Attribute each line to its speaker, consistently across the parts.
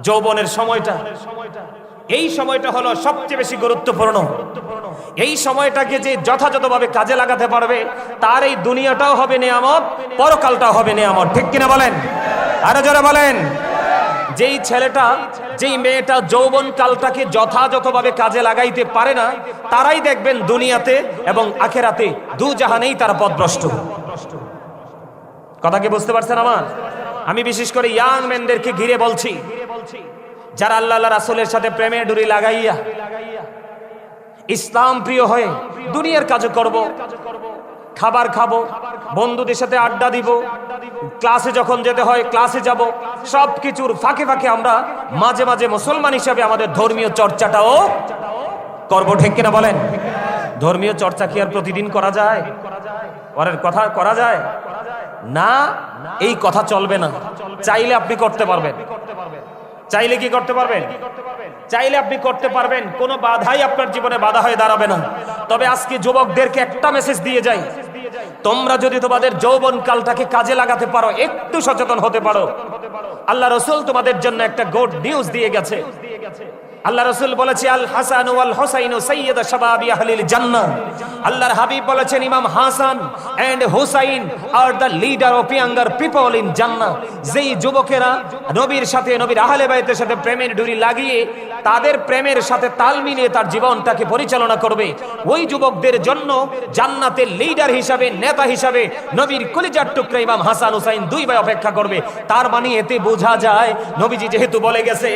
Speaker 1: যৌবনের সময়টা, এই সময়টা হলো সবচেয়ে বেশি গুরুত্বপূর্ণ। এই সময়টাকে যে যথাযথভাবে কাজে লাগাতে পারবে তার এই দুনিয়াটাও হবে নেয়ামত, পরকালটাও হবে নেয়ামত। ঠিক কিনা বলেন? আরো জোরে বলেন। যেই ছেলেটা, যেই মেয়েটা যৌবন কালটাকে যথাযথভাবে কাজে লাগাইতে পারে না, তারাই দেখবেন দুনিয়াতে এবং আখেরাতে দু জাহানেই তারা পথভ্রষ্ট। কথা কি বুঝতে পারছেন আমার? আমি বিশেষ করে ইয়াং মেনদেরকে ঘিরে বলছি, যারা আল্লাহ রাসূলের সাথে প্রেমের ডুরি লাগাইয়া ইসলাম প্রিয় হয়ে দুনিয়ার কাজ করব, খাবার খাবো, বন্ধুদের সাথে আড্ডা দিব, ক্লাসে যখন যেতে হয় ক্লাসে যাব, সবকিছুর ফাঁকে ফাঁকে আমরা মাঝে মাঝে মুসলমান হিসাবে আমাদের ধর্মীয় চর্চাটাও করব। ঠিক কিনা বলেন? ধর্মীয় চর্চা কি আর প্রতিদিন করা যায়? পরের কথা করা যায় না, এই কথা চলবে না। চাইলে আপনি করতে পারবেন, চাইলে কি করতে পারবেন? চাইলে আপনি করতে পারবেন, কোনো বাধাই আপনার জীবনে বাধা হয়ে দাঁড়াবে না। তবে আজকে যুবকদেরকে একটা মেসেজ দিয়ে যাই, তোমরা যদি তোমাদের যৌবন কালটাকে কাজে লাগাতে পারো, একটু সচেতন হতে পারো, আল্লাহ রাসূল তোমাদের জন্য একটা গুড নিউজ দিয়ে গেছে। আল্লাহ রাসূল বলেছে, আল হাসান ওয়াল হুসাইন সাইয়্যিদু শাবাবি আহলিল জান্নাহ। আল্লাহর হাবিব বলেছেন, ইমাম Hasan and Husain are the leader of younger people in Jannah. যেই যুবকেরা নবীর সাথে, নবীর আহলে বাইতের সাথে প্রেমের ডুরি লাগিয়ে তাদের প্রেমের সাথে তাল মিলিয়ে তার জীবনটাকে পরিচালনা করবে, ওই যুবকদের জন্য জান্নাতের লিডার হিসাবে, নেতা হিসাবে নবীর কলিজার টুকরা ইমাম হাসান হুসাইন দুই ভাই অপেক্ষা করবে। তার মানে এতে বোঝা যায়, নবীজি যেহেতু বলে গেছে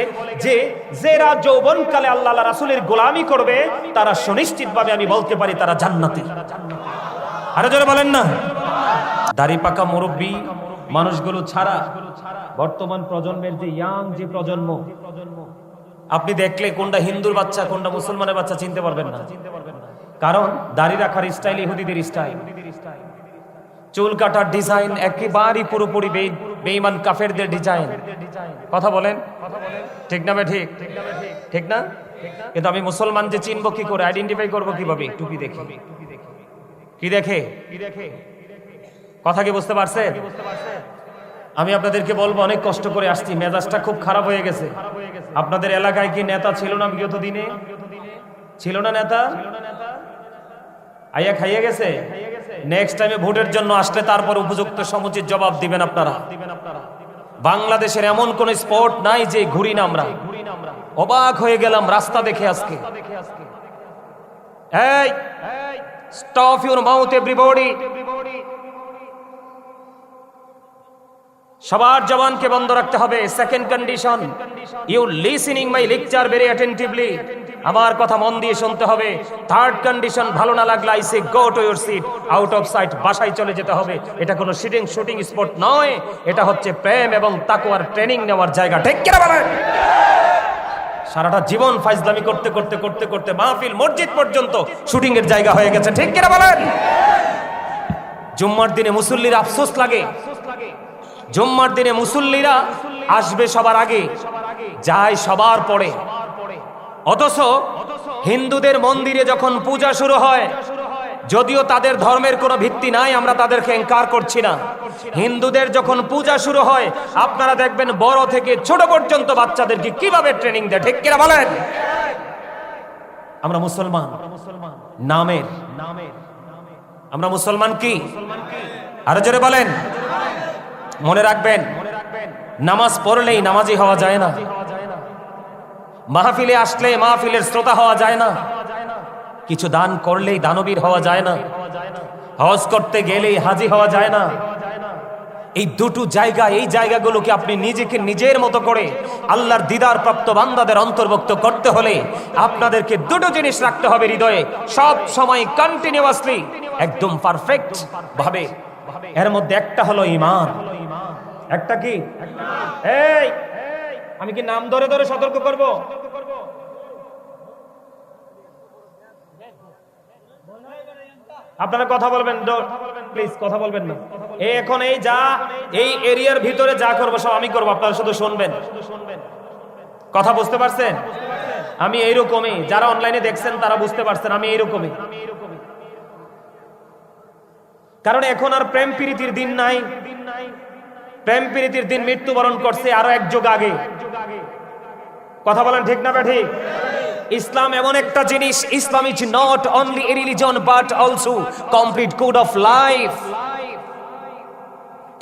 Speaker 1: যে যারা যৌবনকালে আল্লাহ রাসূলের গোলামি করবে তারা সুনিশ্চিতভাবে আমি বলতে পারি তারা জান্নাতি। আরো জোরে বলেন না। দাড়ি পাকা মুরব্বী মানুষগুলো ছাড়া বর্তমান প্রজন্মের যে ইয়াং যে প্রজন্ম, আপনি দেখলে কোনটা হিন্দুর বাচ্চা কোনটা মুসলমানের বাচ্চা চিনতে পারবেন না। কারণ দাড়ি রাখার স্টাইল ইহুদিদের স্টাইল, চুল কাটার ডিজাইন একেবারেই পুরোপুরি বেঈমান কাফেরদের ডিজাইন। কথা বলেন ঠিক না? ঠিক ঠিক না? কিন্তু আমি মুসলমান যে চিনবো কি করে, আইডেন্টিফাই করবো কিভাবে? টুপি দেখে। কি দেখে? কথা কি বুঝতে পারছেন? আমি আপনাদেরকে বলবো, অনেক কষ্ট করে আসছি, মেজাজটা খুব খারাপ হয়ে গেছে। আপনাদের এলাকায় কি নেতা ছিল না বিগত দিনে? ছিল না নেতা? আইয়া খাইয়ে গেছে। নেক্সট টাইমে ভোটের জন্য আসলে তারপর উপযুক্ত সমুচিত জবাব দিবেন আপনারা। বাংলাদেশের এমন কোন স্পট নাই যে ঘুরি না আমরা। অবাক হয়ে গেলাম রাস্তা দেখে আজকে। এই স্টপ ইউর মাউথ এভরিবডি। সবার জবানকে বন্ধ রাখতে হবে। Second condition, you listening my lecture very attentively. আমার কথা মন দিয়ে শুনতে হবে। থার্ড কন্ডিশন, ভালো না লাগলে I say go to your seat, out of sight, বাসায় চলে যেতে হবে। এটা কোনো শুটিং স্পট নয়, এটা হচ্ছে প্রেম এবং তাকওয়ার ট্রেনিং নেওয়ার জায়গা। ঠিক কি না বলেন? সারাটা জীবন ফাইজলামি করতে করতে করতে করতে মাহফিল মসজিদ পর্যন্ত শুটিং এর জায়গা হয়ে গেছে। ঠিক কি না বলেন? জুম্মার দিনে মুসল্লির আফসোস লাগে। জুম্মার দিনে মুসল্লিরা আসবে সবার আগে, যায় সবার পরে। অথচ হিন্দুদের মন্দিরে যখন পূজা শুরু হয়, যদিও তাদের ধর্মের কোনো ভিত্তি নাই, আমরা তাদেরকে এনকার করছি না, হিন্দুদের যখন পূজা শুরু হয় আপনারা দেখবেন বড় থেকে ছোট পর্যন্ত বাচ্চাদেরকে কিভাবে ট্রেনিং দেয়। ঠিক কিনা বলেন? আমরা মুসলমান নামের, আমরা মুসলমান কি? আরো জোরে বলেন। মনে রাখবেন, নামাজ পড়লেই নামাজি হওয়া যায় না, মাহফিলে আসলে মাহফিলের শ্রোতা হওয়া যায় না, কিছু দান করলেই দানবীর হওয়া যায় না, হজ করতে গেলেই হাজি হওয়া যায় না। এই দুটো জায়গা, এই জায়গাগুলোকে আপনি নিজেকে নিজের মতো করে আল্লাহর দিদার প্রাপ্ত বান্দাদের অন্তর্ভুক্ত করতে হলে আপনাদেরকে দুটো জিনিস রাখতে হবে হৃদয়ে সব সময়, কন্টিনিউয়াসলি, একদম পারফেক্ট ভাবে। এর মধ্যে একটা হলো ঈমান। একটা কি? এই আমি কি নাম ধরে ধরে সতর্ক করব? আপনারা কথা বলবেন প্লিজ, কথা বলবেন না। এখন এই এরিয়ার ভিতরে যা করবো সব আমি করবো, আপনারা শুধু শুনবেন। কথা বুঝতে পারছেন? আমি এইরকমই, যারা অনলাইনে দেখছেন তারা বুঝতে পারছেন আমি এইরকমই। কারণ এখন আর প্রেম প্রীতির দিন নাই। প্রেম প্রীতির দিন মৃত্যুবরণ করছে আরো এক যুগ আগে। কথা বলেন ঠিক না ঠিক? ইসলাম এমন একটা জিনিস, Islam is not only a religion but also complete code of life.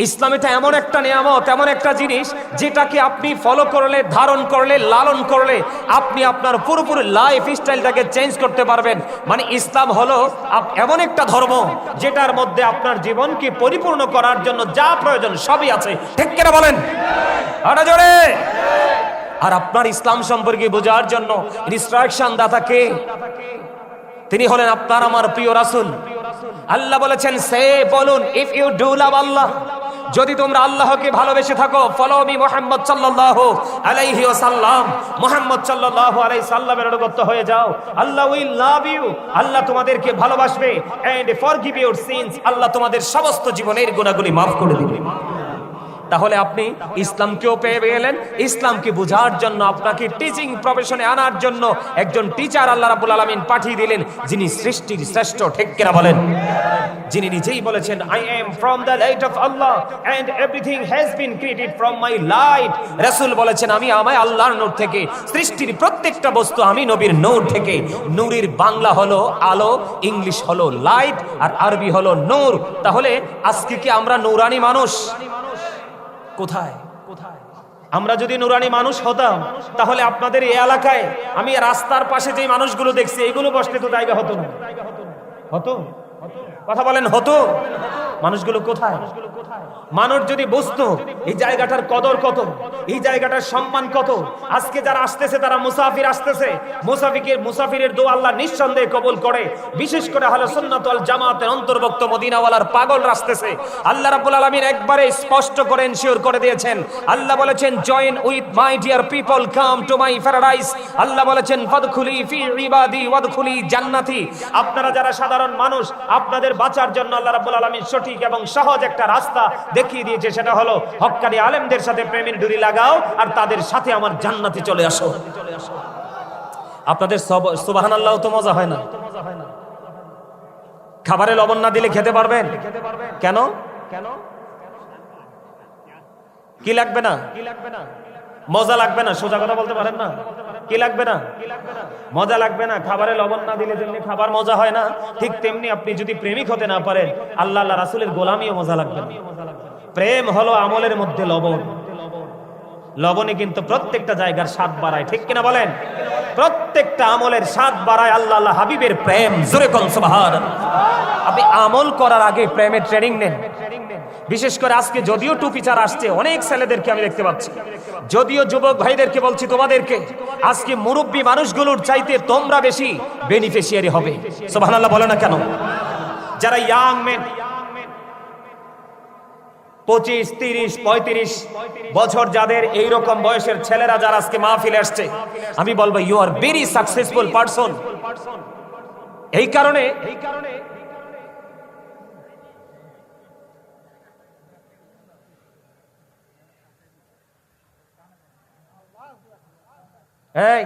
Speaker 1: ইসলাম এটা এমন একটা নিয়ামত, এমন একটা জিনিস যেটাকে আপনি ফলো করলে, ধারণ করলে, লালন করলে আপনি আপনার পুরোপুরি লাইফ স্টাইলটাকে চেঞ্জ করতে পারবেন। মানে ইসলাম হলো এমন একটা ধর্ম যেটার মধ্যে আপনার জীবনকে পরিপূর্ণ করার জন্য যা প্রয়োজন সবই আছে। ঠিক কিনা বলেন? আরে জোরে। আর আপনার ইসলাম সম্পর্কে বোঝার জন্য ইনস্ট্রাকশন দাতা কে? তিনি হলেন আপনার আমার প্রিয় রাসূল। আল্লাহ বলেছেন, সে বলুন, ইফ ইউ ডু লাভ আল্লাহ, যদি তোমরা আল্লাহকে ভালোবেসে থাকো, ফলো মি মুহাম্মদ সাল্লাল্লাহু আলাইহি ওয়াসাল্লাম, মুহাম্মদ সাল্লাল্লাহু আলাইহি সাল্লামের অনুগত হয়ে যাও, আল্লাহ উইল লাভ ইউ, আল্লাহ তোমাদেরকে ভালোবাসবে, এন্ড ফরগিভ ইউর সিনস, আল্লাহ তোমাদের সমস্ত জীবনের গুনাহগুলি maaf করে দিবে। তাহলে আপনি ইসলামকেও পেয়ে গেলেন। ইসলামকে বোঝার জন্য, আপনাকে টিচিং প্রফেশনে আনার জন্য একজন টিচার আল্লাহ রাব্বুল আলামিন পাঠিয়ে দিলেন, যিনি সৃষ্টির শ্রেষ্ঠ। ঠিক কিনা বলেন? যিনি নিজেই বলেছেন, I am from the light of Allah and everything has been created from my light. রাসূল বলেছেন, আমি আল্লাহর নূর থেকে, সৃষ্টির প্রত্যেকটা বস্তু আমি নবীর নূর থেকে। নূরের বাংলা হলো আলো, ইংলিশ হলো লাইট, আর আরবি হলো নূর। তাহলে আজকে কি আমরা নূরানি মানুষ? কোথায়? আমরা যদি নুরানি মানুষ হতাম, তাহলে আপনাদের এই এলাকায় আমি রাস্তার পাশে যে মানুষগুলো দেখছি, এগুলো বসতে তো জায়গা হতো না। হতো? কথা বলেন, হতো? মানুষগুলো কোথায়? মানুষ যদি বুঝতো এই জায়গাটার কদর কত, এই জায়গাটার সম্মান কত। আজকে যারা আসতেছে তারা মুসাফির আসতেছে, মুসাফিরের দোয়া আল্লাহ নিঃসন্দেহে কবুল করে। বিশেষ করে আহলে সুন্নাত ওয়াল জামাতের অন্তর্ভুক্ত মদিনাওয়ালার পাগল আসতেছে। আল্লাহ রাব্বুল আলামিন একবারে স্পষ্ট করে এনশিওর করে দিয়েছেন। আল্লাহ বলেছেন, join with my dear people, come to my paradise. আল্লাহ বলেছেন, ফাদখুলি ফি ইবাদি ওয়াদখুলি জান্নাতি। আপনারা যারা সাধারণ মানুষ, আপনাদের বাঁচার জন্য আল্লাহ রাব্বুল আলামিন সঠিক এবং সহজ একটা রাস্তা দেখিয়ে দিয়েছে। সেটা হলো হক্কানি আলেমদের সাথে প্রেমের ডুরি লাগাও, আর তাদের সাথে আমার জান্নাতে চলে আসো। আপনাদের সুবহানাল্লাহ তো মজা হয় না? খাবারে লবণ না দিলে খেতে পারবেন? কেন? কি লাগবে না? মজা লাগবে না? সোজা কথা বলতে পারেন না? কি লাগবে না? মজা লাগবে না? খাবারে লবণ না দিলে যেমনি খাবার মজা হয় না, ঠিক তেমনি আপনি যদি প্রেমিক হতে না পারেন, আল্লাহ রাসূলের গোলামিও মজা লাগবে না। প্রেম হলো আমলের মধ্যে লবণ। লবণে কিন্তু প্রত্যেকটা জায়গার স্বাদ বাড়ায়। ঠিক কিনা বলেন? প্রত্যেকটা আমলের স্বাদ বাড়ায় আল্লাহ হাবিবের প্রেম। জোরে কোন সুবহানাল্লাহ। আপনি আমল করার আগে প্রেমের ট্রেনিং নেন। বিশেষ করে আজকে যদিও টুপি চার আসছে, অনেক ছেলেদেরকে আমি দেখতে পাচ্ছি, যদিও যুবক ভাইদেরকে বলছি, তোমাদেরকে আজকে মুরব্বী মানুষগুলোর চাইতে তোমরা বেশি বেনিফিশিয়ারি হবে। সুবহানাল্লাহ বলে না কেন? যারা ইয়াং মেন, 25, 30, 35 বছর যাদের, এইরকম বয়সের ছেলেরা যারা আজকে মাহফিলে আসছে, আমি বলবো you are very successful person. এই কারণে এই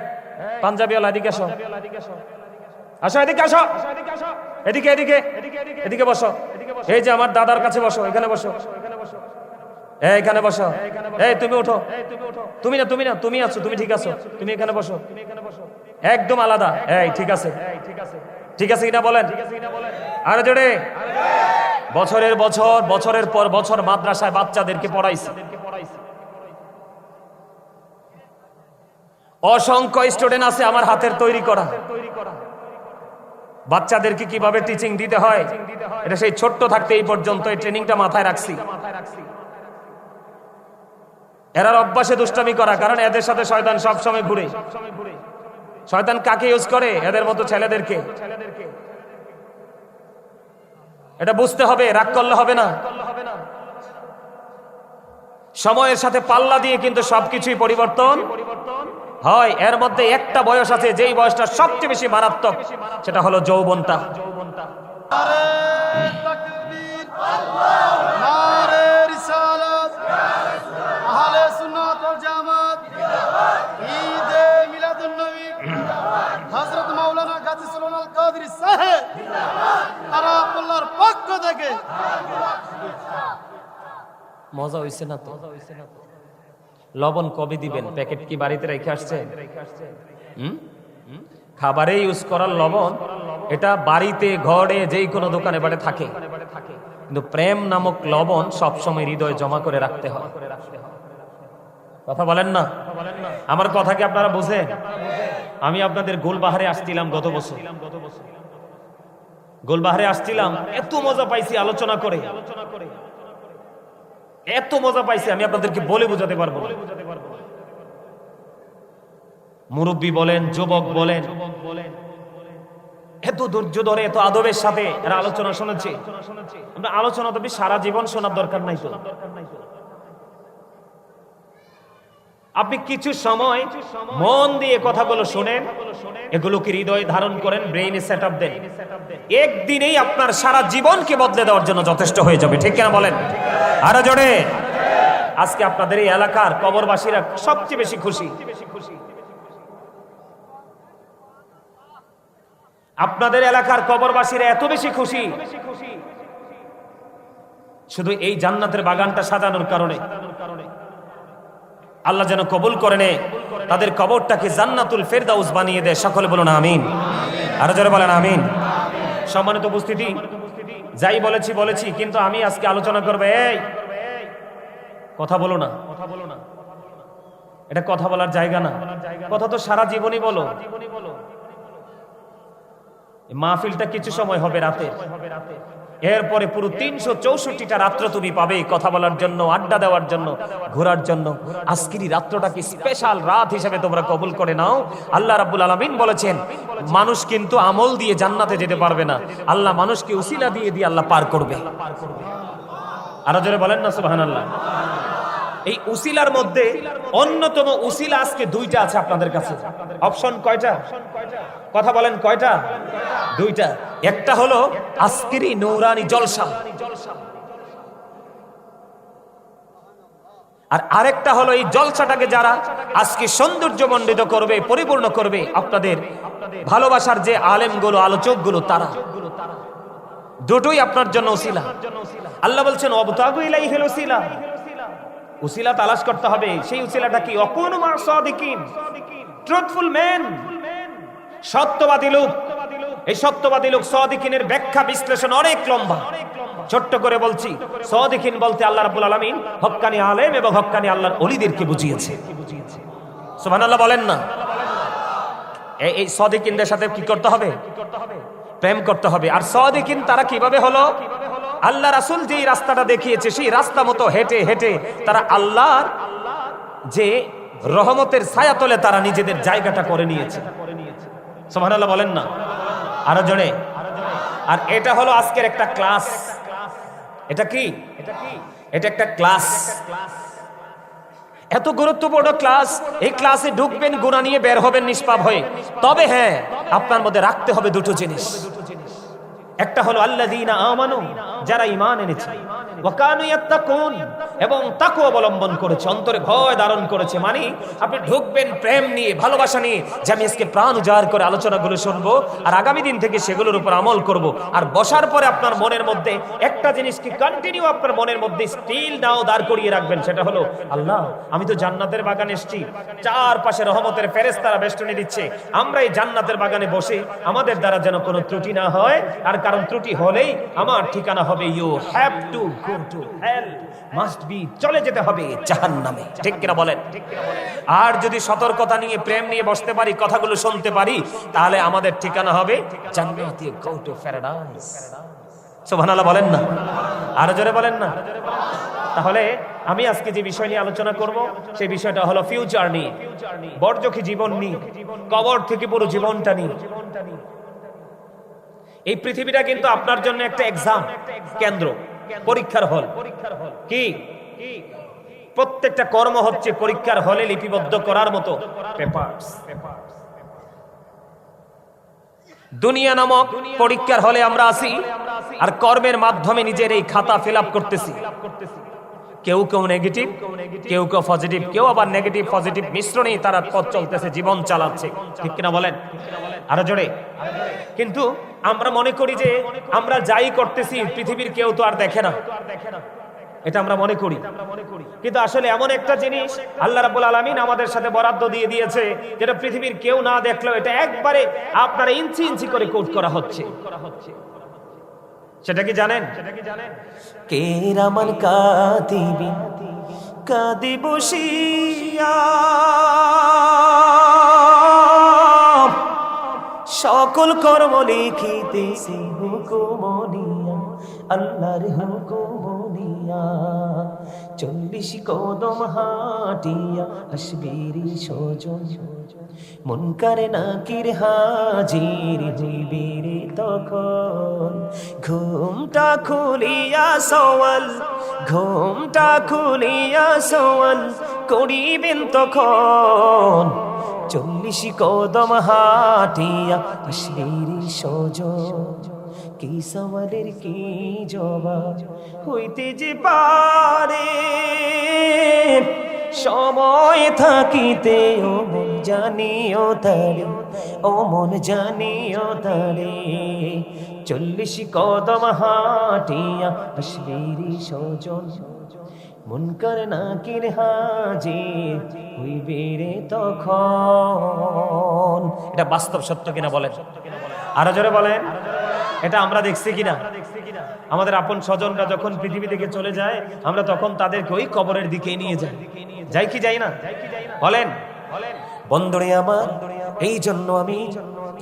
Speaker 1: পাঞ্জাবিওয়ালা এদিকে আসো, আসো এদিকে আসো, এদিকে এদিকে এদিকে বসো। এই যে আমার দাদার কাছে বসো, এখানে বসো, এইখানে বসো। এই তুমি ওঠো, তুমি না, তুমি না, তুমি আছো, তুমি ঠিক আছো, তুমি এখানে বসো, একদম আলাদা। এই ঠিক আছে, ঠিক আছে কিনা বলেন? আরে জোরে। বছরের বছর, বছরের পর বছর মাদ্রাসায় বাচ্চাদেরকে পড়াইছি। অসংখ্য স্টুডেন্ট আছে আমার হাতের তৈরি করা। বাচ্চাদেরকে কিভাবে টিচিং দিতে হয়, এটা সেই ছোট্ট থাকতে এই পর্যন্ত এই ট্রেনিংটা মাথায় রাখছি। এরার অভ্যাসে দুষ্টামি করা, কারণ এদের সাথে শয়তান সব সময় ঘুরে। শয়তান কাকে ইউজ করে? এদের মতো ছেলেদেরকে। এটা বুঝতে হবে, রাগ করলে হবে না। সময়ের সাথে পাল্লা দিয়ে কিন্তু সবকিছুই পরিবর্তন হয়। এর মধ্যে একটা বয়স আছে যেই বয়সটা সবচেয়ে বেশি মারাত্মক, সেটা হলো যৌবনটা। মজা হইছে না তো? লবণ কবে দিবেন? প্যাকেট কি বাড়িতে রেখে আসছেন? খাবারে ইউজ করার লবণ এটা বাড়িতে ঘরে যেই কোনো দোকানে বাড়ে থাকে, কিন্তু প্রেম নামক লবণ সবসময় হৃদয়ে জমা করে রাখতে হয়। কথা বলেন না? আমার কথা কি আপনারা বুঝেন? আমি আপনাদের গোলবাহারে আসছিলাম গত বছর, গোলবাহারে আসছিলাম, এত মজা পাইছি আলোচনা করে, এত মজা পাইছি আমি আপনাদেরকে বলে বোঝাতে পারবো না। মুরব্বী বলেন, যুবক বলেন, এত ধৈর্য ধরে এত আদবের সাথে এরা আলোচনা শুনেছে। আমরা আলোচনা তো সারা জীবন শোনার দরকার নাই তো। আপনি কিছু সময় মন দিয়ে কথাগুলো শুনেন, এগুলোকে হৃদয়ে ধারণ করেন, ব্রেইনে সেট আপ দেন, একদিনেই আপনার সারা জীবনকে বদলে দেওয়ার জন্য যথেষ্ট হয়ে যাবে। ঠিক কিনা বলেন? আরো জোরে। আজকে আপনাদের এই এলাকার কবরবাসীরা সবচেয়ে বেশি খুশি। আপনাদের এলাকার কবরবাসীরা এত বেশি খুশি শুধু এই জান্নাতের বাগানটা সাজানোর কারণে। আল্লাহ যেন কবুল করে নে, তাদের কবরটাকে জান্নাতুল ফেরদাউস বানিয়ে দেয়। সকলে বলুন আমিন। আরো জোরে বলেন আমিন। সম্মানিত উপস্থিতি, যাই বলেছি, কিন্তু আমি আজকে আলোচনা করব, এই কথা বলো না, এটা কথা বলার জায়গা না। কথা তো সারা জীবনই বলো। মাহফিলটা কিছু সময় হবে রাতে, এরপরে পুরো 364টা রাত্র তুমি পাবে কথা বলার জন্য, আড্ডা দেওয়ার জন্য, ঘোরার জন্য। আজকের রাত্রটাকে স্পেশাল রাত হিসেবে তোমরা কবুল করে নাও। আল্লাহ রাব্বুল আলামিন বলেছেন, মানুষ কিন্তু আমল দিয়ে জান্নাতে যেতে পারবে না, আল্লাহ মানুষকে উসিলা দিয়ে দিয়ে আল্লাহ পার করবে। আরো জোরে বলেন না সুবহানাল্লাহ। এই উসিলার মধ্যে অন্যতম উসিলা আজকে দুইটা আছে আপনাদের কাছে। অপশন কয়টা? কথা বলেন কয়টা? দুইটা। একটা হলো আজকের নূরানি জলসা, আর আরেকটা হলো এই জলসাটাকে যারা আজকে সৌন্দর্যমণ্ডিত করবে, পরিপূর্ণ করবে, আপনাদের ভালোবাসার যে আলেমগুলো, আলোচকগুলো, তারা দুটোই আপনার জন্য উসিলা। আল্লাহ বলছেন ওয়াবতাগু ইলাইহিল উসিলা, উসিলা তালাশ করতে হবে। সেই উসিলাটা কি? অকুনু মা সাদিকিন, ট্রুথফুল ম্যান, সত্যবাদী লোক। এই সত্যবাদী লোক, সাদিকিনের ব্যাখ্যা বিশ্লেষণ অনেক লম্বা। ছোট্ট করে বলছি, সাদিকিন বলতে আল্লাহ রাব্বুল আলামিন হক্কানি আলেম এবং হক্কানি আল্লাহর ওলিদেরকে বুঝিয়েছে। সুবহানাল্লাহ বলেন না? এই সাদিকিনদের সাথে কি করতে হবে? প্রেম করতে হবে। আর সাদিকিন তারা কিভাবে হলো? আল্লাহ রাসূল যেই রাস্তাটা দেখিয়েছে সেই রাস্তা মতো হেঁটে হেঁটে তারা আল্লাহর যে রহমতের ছায়াতলে তারা নিজেদের জায়গাটা করে নিয়েছে। সুবহানাল্লাহ বলেন না? আরো জোরে। আর এটা হলো আজকের একটা ক্লাস। এটা কি? এটা একটা ক্লাস, এত গুরুত্বপূর্ণ ক্লাস। এই ক্লাসে ঢুকবেন, গুনাহ নিয়ে বের হবেন নিষ্পাপ হয়ে। তবে হ্যাঁ, আপনার মধ্যে রাখতে হবে দুটো জিনিস। একটা হলো আল্লাযীনা আমানু, যারা ঈমান এনেছে, ওয়া কানু ইয়াত্তাকুন, এবং তাকওয়া অবলম্বন করেছে, অন্তরে ভয় ধারণ করেছে। মানে আপনি ঢুকবেন প্রেম নিয়ে, ভালোবাসা নিয়ে, যে আমি আজকে প্রাণ উজাড় করে আলোচনাগুলো শুনবো আর আগামী দিন থেকে সেগুলোর উপর আমল করব। আর বসার পরে আপনার মনের মধ্যে একটা জিনিসকে কন্টিনিউ আপনার মনের মধ্যে স্টিল নাও দাঁড় করিয়ে রাখবেন, সেটা হলো আল্লাহ, আমি তো জান্নাতের বাগানে এসেছি, চারপাশে রহমতের ফেরেশতারা বেষ্টনী দিচ্ছে, আমরা এই জান্নাতের বাগানে বসে আমাদের দ্বারা যেন কোনো ত্রুটি না হয়। আর কারণ ত্রুটি হলেই আমার ঠিকানা হবে you have to go to hell, must be, চলে যেতে হবে জাহান্নামে। ঠিক কিনা বলেন? আর যদি সতর্কতা নিয়ে, প্রেম নিয়ে বসতে পারি, কথাগুলো শুনতে পারি, তাহলে আমাদের ঠিকানা হবে জান্নাতে, গো টু প্যারাডাইস। সুবহানাল্লাহ বলেন না? আর জোরে বলেন না? তাহলে আমি আজকে যে বিষয় নিয়ে আলোচনা করব সেই বিষয়টা হলো ফিউচার নিয়ে, বর্জকি জীবন নিয়ে, কবর থেকে পুরো জীবনটা নিয়ে। এই পৃথিবীটা কিন্তু আপনার জন্য একটা এক্সাম কেন্দ্র, পরীক্ষার হল। কি? প্রত্যেকটা কর্ম হচ্ছে পরীক্ষার হলে লিপিবদ্ধ করার মতো পেপারস। দুনিয়া নামক পরীক্ষার হলে আমরা আছি, আর কর্মের মাধ্যমে নিজের এই খাতা ফিল আপ করতেছি। কেউ কেউ নেগেটিভ, কেউ কেউ পজিটিভ, কেউ আবার নেগেটিভ পজিটিভ মিশ্রণেই তারা পথ চলতেছে, জীবন চালাচ্ছে। ঠিক কিনা বলেন? আরো জোরে। কিন্তু আমরা মনে করি যে আমরা যাই করতেছি পৃথিবীর কেউ তো আর দেখে না। এটা আমরা মনে করি, কিন্তু আসলে এমন একটা জিনিস আল্লাহ রাব্বুল আলামিন আমাদের সাথে বরাদ্দ দিয়ে দিয়েছে, যেটা পৃথিবীর কেউ না দেখলেও এটা একবারে আপনার ইঞ্চি ইঞ্চি করে কোট করা হচ্ছে। সেটা কি জানেন? কে রামান কাদিবি কাদি বসিয়া সকল কর্ম লিখিতেছি হুকুমনিয়া, আল্লাহর হুকুমনিয়া। 40 কদম হাঁটিয়া আসবিরি সজন, মুনকার নাকির হাজির হইবে রে তখন। ঘুমটা খুলিয়া সওয়াল, ঘুমটা খুলিয়া সওয়াল করিবেন তখন। 40 কদম হাঁটিয়া আসবিরি সজন, কি সওয়ালের কি জবাব হইতে যে পারে। সময় থাকিতে ও মন জানিও তারে, ও মন জানিও তারে। 40 কদম হাঁটিয়া আসবিরি সজন, মুনকার নাকির হাজির হইবে রে তখন। এটা বাস্তব সত্য কিনা বলেন? আরো জোরে বলেন। এটা আমরা দেখছি কিনা? আমাদের আপন স্বজনরা যখন পৃথিবী থেকে চলে যায়, আমরা তখন তাদেরকে ওই কবরের দিকে নিয়ে যাই, যাই কি যাই না? বলেন বন্ধুরে আমার। এই জন্য আমি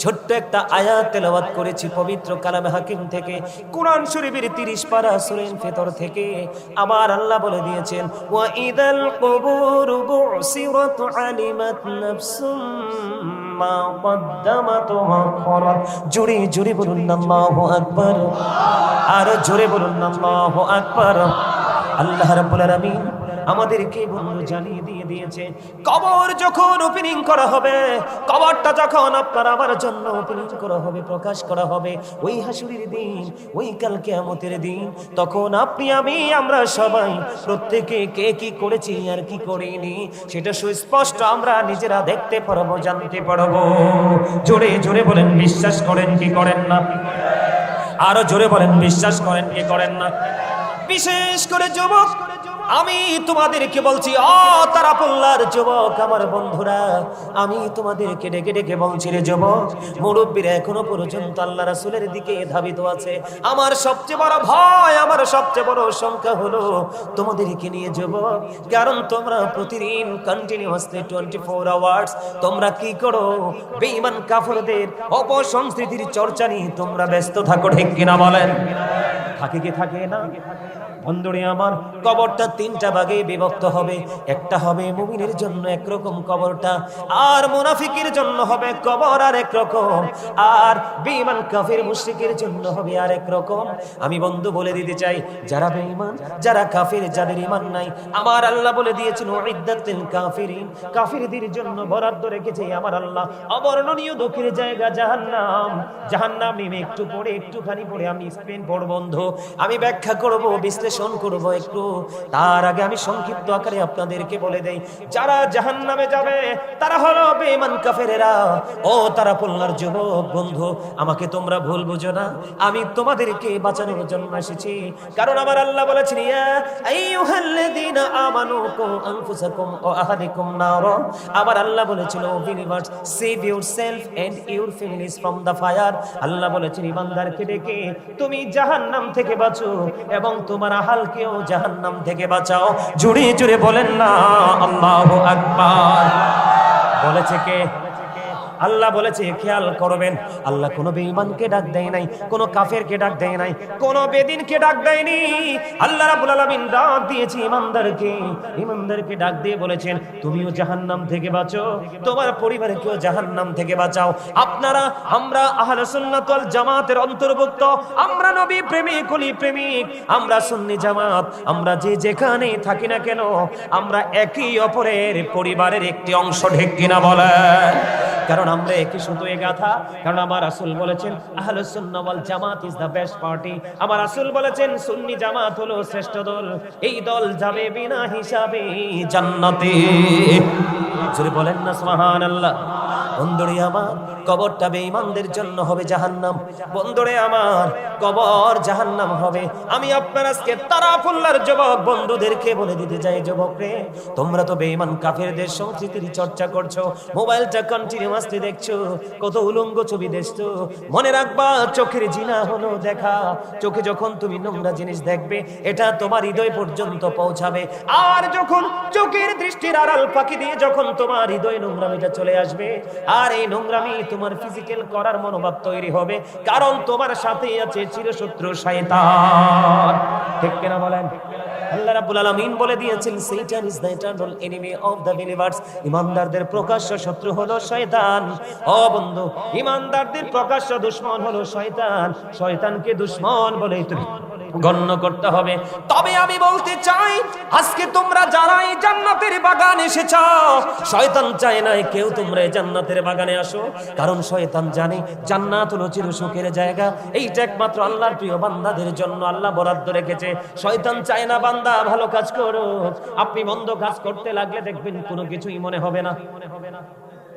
Speaker 1: ছোট্ট একটা আয়াত তেলাওয়াত করেছি পবিত্র কালামে হাকিম থেকে, কোরআন শরীফের 30 পারা সূরা ফিতর থেকে। আমার আল্লাহ বলে দিয়েছেন, ওয়া ইদাল কুবুরু বুসিরাত আলিমাত নাফসুম মা কদ্দামাত ওয়া আখরাত। জোরে জোরে বলুন আল্লাহু আকবার, আর জোরে বলুন আল্লাহু আকবার। আল্লাহ রাব্বুল আলামিন আমাদেরকে বন্ধু জানিয়ে দিয়ে দিয়েছে, কবর যখন ওপেনিং করা হবে, কবরটা যখন আপনার আমার জন্য ওপেনিং করা হবে, প্রকাশ করা হবে, ওই হাসুরের দিন, ওই কাল কিয়ামতের দিন, তখন আপনি আমি আমরা সবাই প্রত্যেকে কে কি করেছি আর কি করিনি সেটা সুস্পষ্ট আমরা নিজেরা দেখতে পারবো, জানতে পারবো। জোরে জোরে বলেন বিশ্বাস করেন কি করেন না? আরো জোরে বলেন বিশ্বাস করেন কি করেন না? বিশেষ করে যুবক, আমি তোমাদেরকে বলছি, তারাপল্লার যুবক আমার বন্ধুরা, আমি তোমাদেরকে ডেকে ডেকে বলছি রে যুবক, মুরব্বীরা এখনো পর্যন্ত আল্লাহ রাসূলের দিকে ধাবিত আছে। আমার সবচেয়ে বড় ভয়, আমার সবচেয়ে বড় সংখ্যা হলো তোমাদেরকে নিয়ে যুবক। কারণ তোমরা প্রতিদিন কন্টিনিউয়াসলি 24 আওয়ার্স তোমরা কি করো? বেঈমান কাফেরদের অপসংস্কৃতির চর্চা নিয়ে তোমরা ব্যস্ত থাকো, ঠিক কিনা বলেন? থাকে কি থাকে না? বন্ধুরে আমার, কবরটা 3টা ভাগে বিভক্ত হবে। একটা হবে মুমিনের জন্য একরকম কবরটা, আর মুনাফিকের জন্য হবে কবর আর একরকম, আর বেঈমান কাফের মুশরিকের জন্য হবে আর একরকম। আমি বন্ধু বলে দিতে চাই, যারা বেঈমান, যারা কাফের, যাদের ঈমান নাই, আমার আল্লাহ বলে দিয়েছেন উইদ্দাতুল কাফিরিন, কাফিরদের জন্য বরাদ্দ রেখেছে আমার আল্লাহ অবর্ণনীয় দুঃখের জায়গা জাহান্নাম। জাহান্নাম নিয়ে একটুখানি পড়ে আমি স্পেন পড়ব বন্ধু, আমি ব্যাখ্যা করব, বিশ্লেষণ করব একটু। তার আগে আমি সংক্ষিপ্ত আকারে আপনাদেরকে বলে দেই, যারা জাহান্নামে যাবে তারা হলো বেঈমান কাফেরেরা। ও তারা পল্লার যুবক বন্ধু, আমাকে তোমরা ভুল বুঝো না, আমি তোমাদেরকে বাঁচানোর জন্য এসেছি। কারণ আমার আল্লাহ বলেছেন, ইয়া আইয়ুহাল্লাযীনা আমানু কু আনফুসাকুম ওয়া আহলিকুম নার। আমার আল্লাহ বলেছিল, O believers, save yourself and your families from the fire. আল্লাহ বলেছেন, ঈমানদারকে ডেকে তুমি জাহান্নাম থেকে বাঁচো এবং তোমার আহলকেও জাহান্নাম থেকে বাঁচাও। জোরে জোরে বলেন না আল্লাহু আকবার। বলেছে কে? আল্লাহ বলেছে, খেয়াল করবেন, আল্লাহ কোনো বেঈমানকে ডাক দেয় নাই, কোনো কাফেরকে ডাক দেয় নাই, কোনো বেদিনকে ডাক দেয়নি। আল্লাহ রাব্বুল আলামিন ডাক দিয়েছে ঈমানদারকে, ঈমানদারকে ডাক দিয়ে বলেছেন, তুমিও জাহান্নাম থেকে বাঁচো, তোমার পরিবারকেও জাহান্নাম থেকে বাঁচাও। আপনারা, আমরা আহলে সুন্নাত ওয়াল জামাতের অন্তর্ভুক্ত, আমরা নবী প্রেমিক, ওলি প্রেমিক, আমরা সুন্নি জামাত, আমরা যে যেখানে থাকি না কেন, আমরা একই অপরের পরিবারের একটি অংশ, ঠিক কিনা বলেন? কারণ আমরা একই সুতোয় গাঁথা। কারণ আমার রাসূল বলেছেন, আহলুস সুন্নাহ ওয়াল জামাত ইজ দ্য বেস্ট পার্টি। আমার রাসূল বলেছেন, সুন্নি জামাত হলো শ্রেষ্ঠ দল, এই দল যাবে বিনা হিসাবে জান্নাতে। জোরে বলেন না সুবহানাল্লাহ। বন্ধুরে আমার, কবরটা বেঈমানদের জন্য হবে জাহান্নাম। বন্ধুরে আমার, কবর জাহান্নাম হবে। আমি আপনার আজকে তারাপুল্লার যুবক বন্ধুদেরকে বলে দিতে চাই, যুবক রে, তোমরা তো বেঈমান কাফেরদের সংস্কৃতির চর্চা করছো, মোবাইলটা কন্টিনিউয়াসলি দেখছো, কত উলঙ্গ ছবি দেখছো। মনে রাখবা, চোখের জিনা হলো দেখা। চোখে যখন তুমি নোংরা জিনিস দেখবে, এটা তোমার হৃদয় পর্যন্ত পৌঁছাবে। আর যখন চোখের দৃষ্টির আড়াল ফাঁকি দিয়ে যখন তোমার হৃদয় নোংরামিটা চলে আসবে, আর এই নোংরামি তোমার ফিজিক্যাল করার মনোভাব তৈরি হবে, কারণ তোমার সাথে আছে চিরশত্রু শয়তান। ঠিক কিনা বলেন? আল্লাহ রাব্বুল আলামিন বলে দিয়েছেন, Satan is the eternal enemy of the believers. ইমানদারদের প্রকাশ্য শত্রু হলো শয়তান। ও বন্ধু, ইমানদারদের প্রকাশ্য দুশমন হলো শয়তান। শয়তানকে দুশমন বলে তুমি গণ্য করতে হবে। তবে আমি বলতে চাই, আজকে তোমরা যারা এই জান্নাতের বাগানে এসেছো, শয়তান চায় না কেউ তোমরা এই জান্নাতের বাগানে আসো, কারণ শয়তান জানে জান্নাত হলো চিরসুখের জায়গা। এইটা একমাত্র আল্লাহর প্রিয় বান্দাদের জন্য আল্লাহ বরাদ্দ রেখেছে। শয়তান চায় না বান্দা ভালো কাজ করো। আপনি মন্দ কাজ করতে লাগলে দেখবেন কোনো কিছুই মনে হবে না।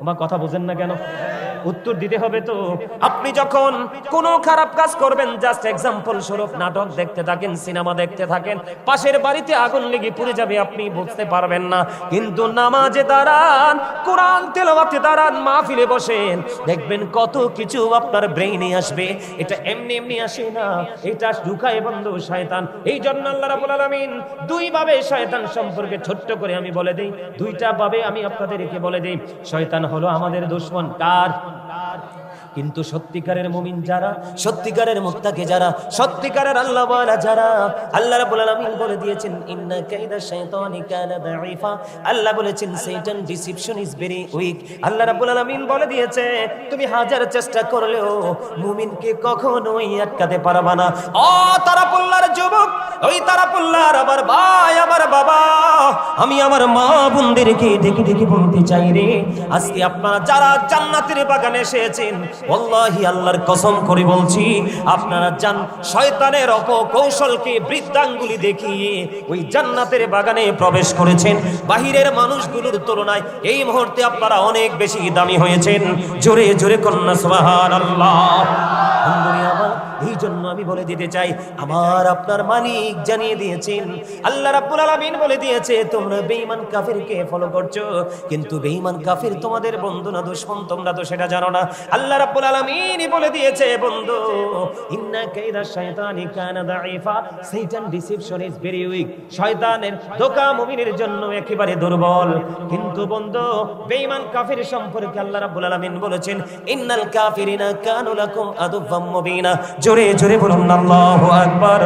Speaker 1: আমার কথা বুঝেন না কেন? উত্তর দিতে হবে তো। আপনি যখন কোনো খারাপ কাজ করবেন, জাস্ট এক্সাম্পল স্বরূপ নাটক দেখতে থাকেন, সিনেমা দেখতে থাকেন, পাশের বাড়িতে আগুন লেগে পুড়ে যাবে, আপনি বুঝতে পারবেন না। কিন্তু নামাজে দাঁড়ান, কোরআন তেলাওয়াতে দাঁড়ান, মাহফিলে বসেন, দেখবেন কত কিছু আপনার ব্রেইনে আসবে। এটা এমনি এমনি আসে না, এটা ঢুকায় বন্ধু শয়তান। এই জন্য আল্লাহ রাব্বুল আলামিন দুই ভাবে শয়তান সম্পর্কে ছোট্ট করে আমি বলে দেই, দুইটা ভাবে আমি আপনাদেরকে বলে দেই। শয়তান হলো আমাদের দুশমন। কার? কিন্তু সত্যিকারের মুমিন যারা, সত্যিকারের মুত্তাকি যারা, সত্যিকারের আল্লাহওয়ালা যারা, আল্লাহ রাব্বুল আলামিন বলে দিয়েছেন, ইন্না কাইদা শাইতানি কানা দাঈফা। আল্লাহ বলেছেন শয়তান ডিসিপশন ইজ ভেরি উইক। আল্লাহ রাব্বুল আলামিন বলে দিয়েছে, তুমি হাজার চেষ্টা করলেও মুমিনকে কখনোই আটকাতে পারবা না। ও তারাপুল্লার যুবক, ওই তারাপুল্লার আমার ভাই, আমার বাবা, আমি আমার মা বোনদেরকে ডেকে ডেকে বলতে চাই রে, আজকে আপনারা যারা জান্নাতের বাগানে এসেছেন, ওয়াল্লাহি আল্লাহর কসম করে বলছি, আপনারা শয়তানের অপকৌশলকে বৃদ্ধাঙ্গুলি দেখিয়ে ওই জান্নাতের বাগানে প্রবেশ করেছেন। বাহিরের মানুষগুলোর তুলনায় এই মুহূর্তে আপনারা অনেক বেশি দামি হয়েছেন। জোরে জোরে কন্যা সুবহানাল্লাহ। আলহামদুলিল্লাহ। এই জন্য আমি বলে দিতে চাই, আমার আপনার মালিক জানিয়ে দিয়েছেন, আল্লাহ রাব্বুল আলামিন বলে দিয়েছে, তোমরা বেঈমান কাফিরকে ফলো করছো, কিন্তু বেঈমান কাফির তোমাদের বন্ধু না দুশমন, তোমরা তো সেটা জানো না। আল্লাহ রাব্বুল আলামিন বলে দিয়েছে, বন্ধু, ইন্না কাইদা শাইতানি কানা দাঈফা, শয়তান ডিসিপশন ইজ ভেরি উইক। শয়তানের ধোঁকা মুমিনের জন্য একেবারে দুর্বল। কিন্তু বন্ধু, বেঈমান কাফির সম্পর্কে আল্লাহ রাব্বুল আলামিন বলেছেন, ইন্নাল কাফিরিনা কানু লাকুম আদুওয়াম মুবিনা। জোরে জোরে বলুন আল্লাহু আকবার।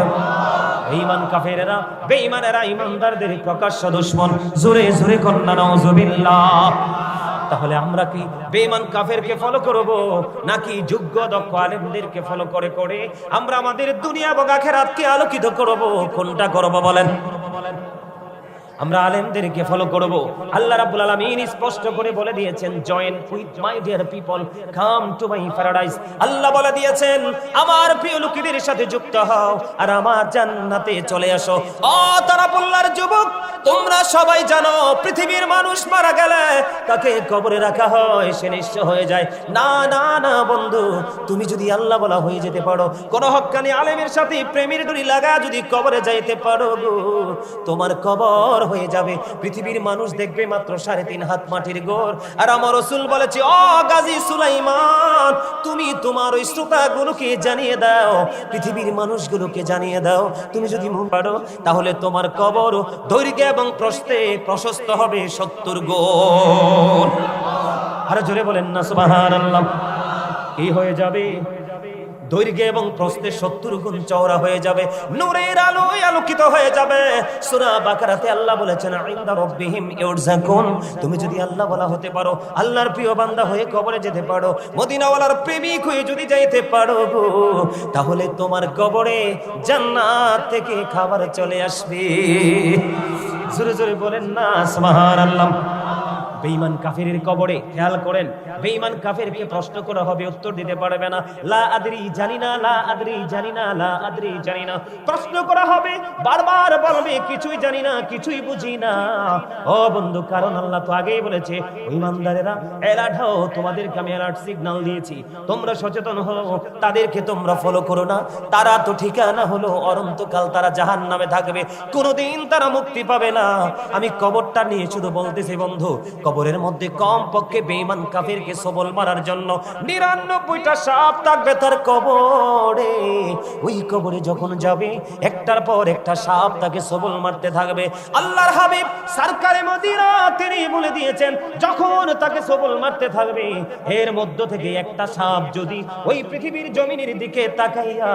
Speaker 1: বেঈমান কাফেরেরা, বেঈমানেরা ইমানদারদের প্রকাশ্য দুশমন। জোরে জোরে কন্না নাউজুবিল্লাহ। তাহলে আমরা কি বেঈমান কাফেরকে ফলো করব, নাকি যোগ্য দক্ষ আলেমদেরকে ফলো করে করে আমরা আমাদের দুনিয়া এবং আখিরাতকে আলোকিত করব? কোনটা করব বলেন? আমরা আলেমদেরকে ফলো করব। আল্লাহ রাব্বুল আলামিন স্পষ্ট করে বলে দিয়েছেন, join with my dear people, come to my paradise. আল্লাহ বলে দিয়েছেন, আমার প্রিয় লোকেদের সাথে যুক্ত হও আর আমার জান্নাতে চলে আসো। ও তারাপুল্লার যুবক, তোমরা সবাই জানো, পৃথিবীর মানুষ মারা গেলে তাকে কবরে রাখা হয়, সে নিঃস্ব হয়ে যায়। না না না বন্ধু, তুমি যদি আল্লাহ বলা হয়ে যেতে পারো, কোন হক্কানি আলেমের সাথে প্রেমের ডুরি লাগা যদি কবরে যাইতে পারো গো, তোমার কবর হয়ে যাবে। পৃথিবীর মানুষ দেখবে মাত্র 3.5 হাত মাটির গোর। আর আমার রাসূল বলেছে, ও গাজী সুলাইমান, তুমি তোমার ওই শ্রোতাগুলোকে জানিয়ে দাও, পৃথিবীর মানুষগুলোকে জানিয়ে দাও, তুমি যদি মন পারো তাহলে তোমার কবর দৈর্ঘ্য এবং প্রস্থে প্রশস্ত হবে 70 গুণ। আর জোরে বলেন না সুবহানাল্লাহ। কি হয়ে যাবে? দৈর্ঘ্য এবং প্রস্থে 70 গুণ চওড়া হয়ে যাবে, নূরের আলোয় আলোকিত হয়ে যাবে। সূরা বাকারাতে আল্লাহ বলেছেন, ইনদা রাব্বিহিম ইউরযাকুন। তুমি যদি আল্লাহ বলা হতে পারো, আল্লাহর প্রিয় বান্দা হয়ে কবরে যেতে পারো, মদিনাওয়ালার প্রেমিক হয়ে যদি যাইতে পারো গো, তাহলে তোমার কবরে জান্নাত থেকে খাবার চলে আসবে। জোরে জোরে বলেন না সুবহানাল্লাহ। বেঈমান কাফেরের কবরে খেয়াল করেন, বেঈমান কাফেরকে প্রশ্ন করা হবে, উত্তর দিতে পারবে না। লা আদরি, জানি না, লা আদরি, জানি না, লা আদরি, জানি না। প্রশ্ন করা হবে, বারবার বলবে কিছুই জানি না, কিছুই বুঝি না। ও বন্ধু, কারণ আল্লাহ তো আগেই বলেছে, ইমানদারেরা অ্যালার্ট হও, তোমাদেরকে আমি অ্যালার্ট সিগন্যাল দিয়েছি, তোমরা সচেতন হও, তাদেরকে তোমরা ফলো করো না। তারা তো ঠিকানা হলো অনন্তকাল তারা জাহান্নামে থাকবে, কোনোদিন তারা মুক্তি পাবে না। আমি কবরটা নিয়ে শুধু বলতেছি বন্ধু, কবরের মধ্যে কম পক্ষে বেঈমান কাফেরকে সবল মারার জন্য 99টা সাপ থাকবে তার কবরে। ওই কবরে যখন যাবে, একটার পর একটা সাপ তাকে সবল মারতে থাকবে। আল্লাহর হাবিব সরকারে মদিনা তিনি বলে দিয়েছেন, যখন তাকে সবল মারতে থাকবে, এর মধ্য থেকে একটা সাপ যদি ওই পৃথিবীর জমিনের দিকে তাকাইয়া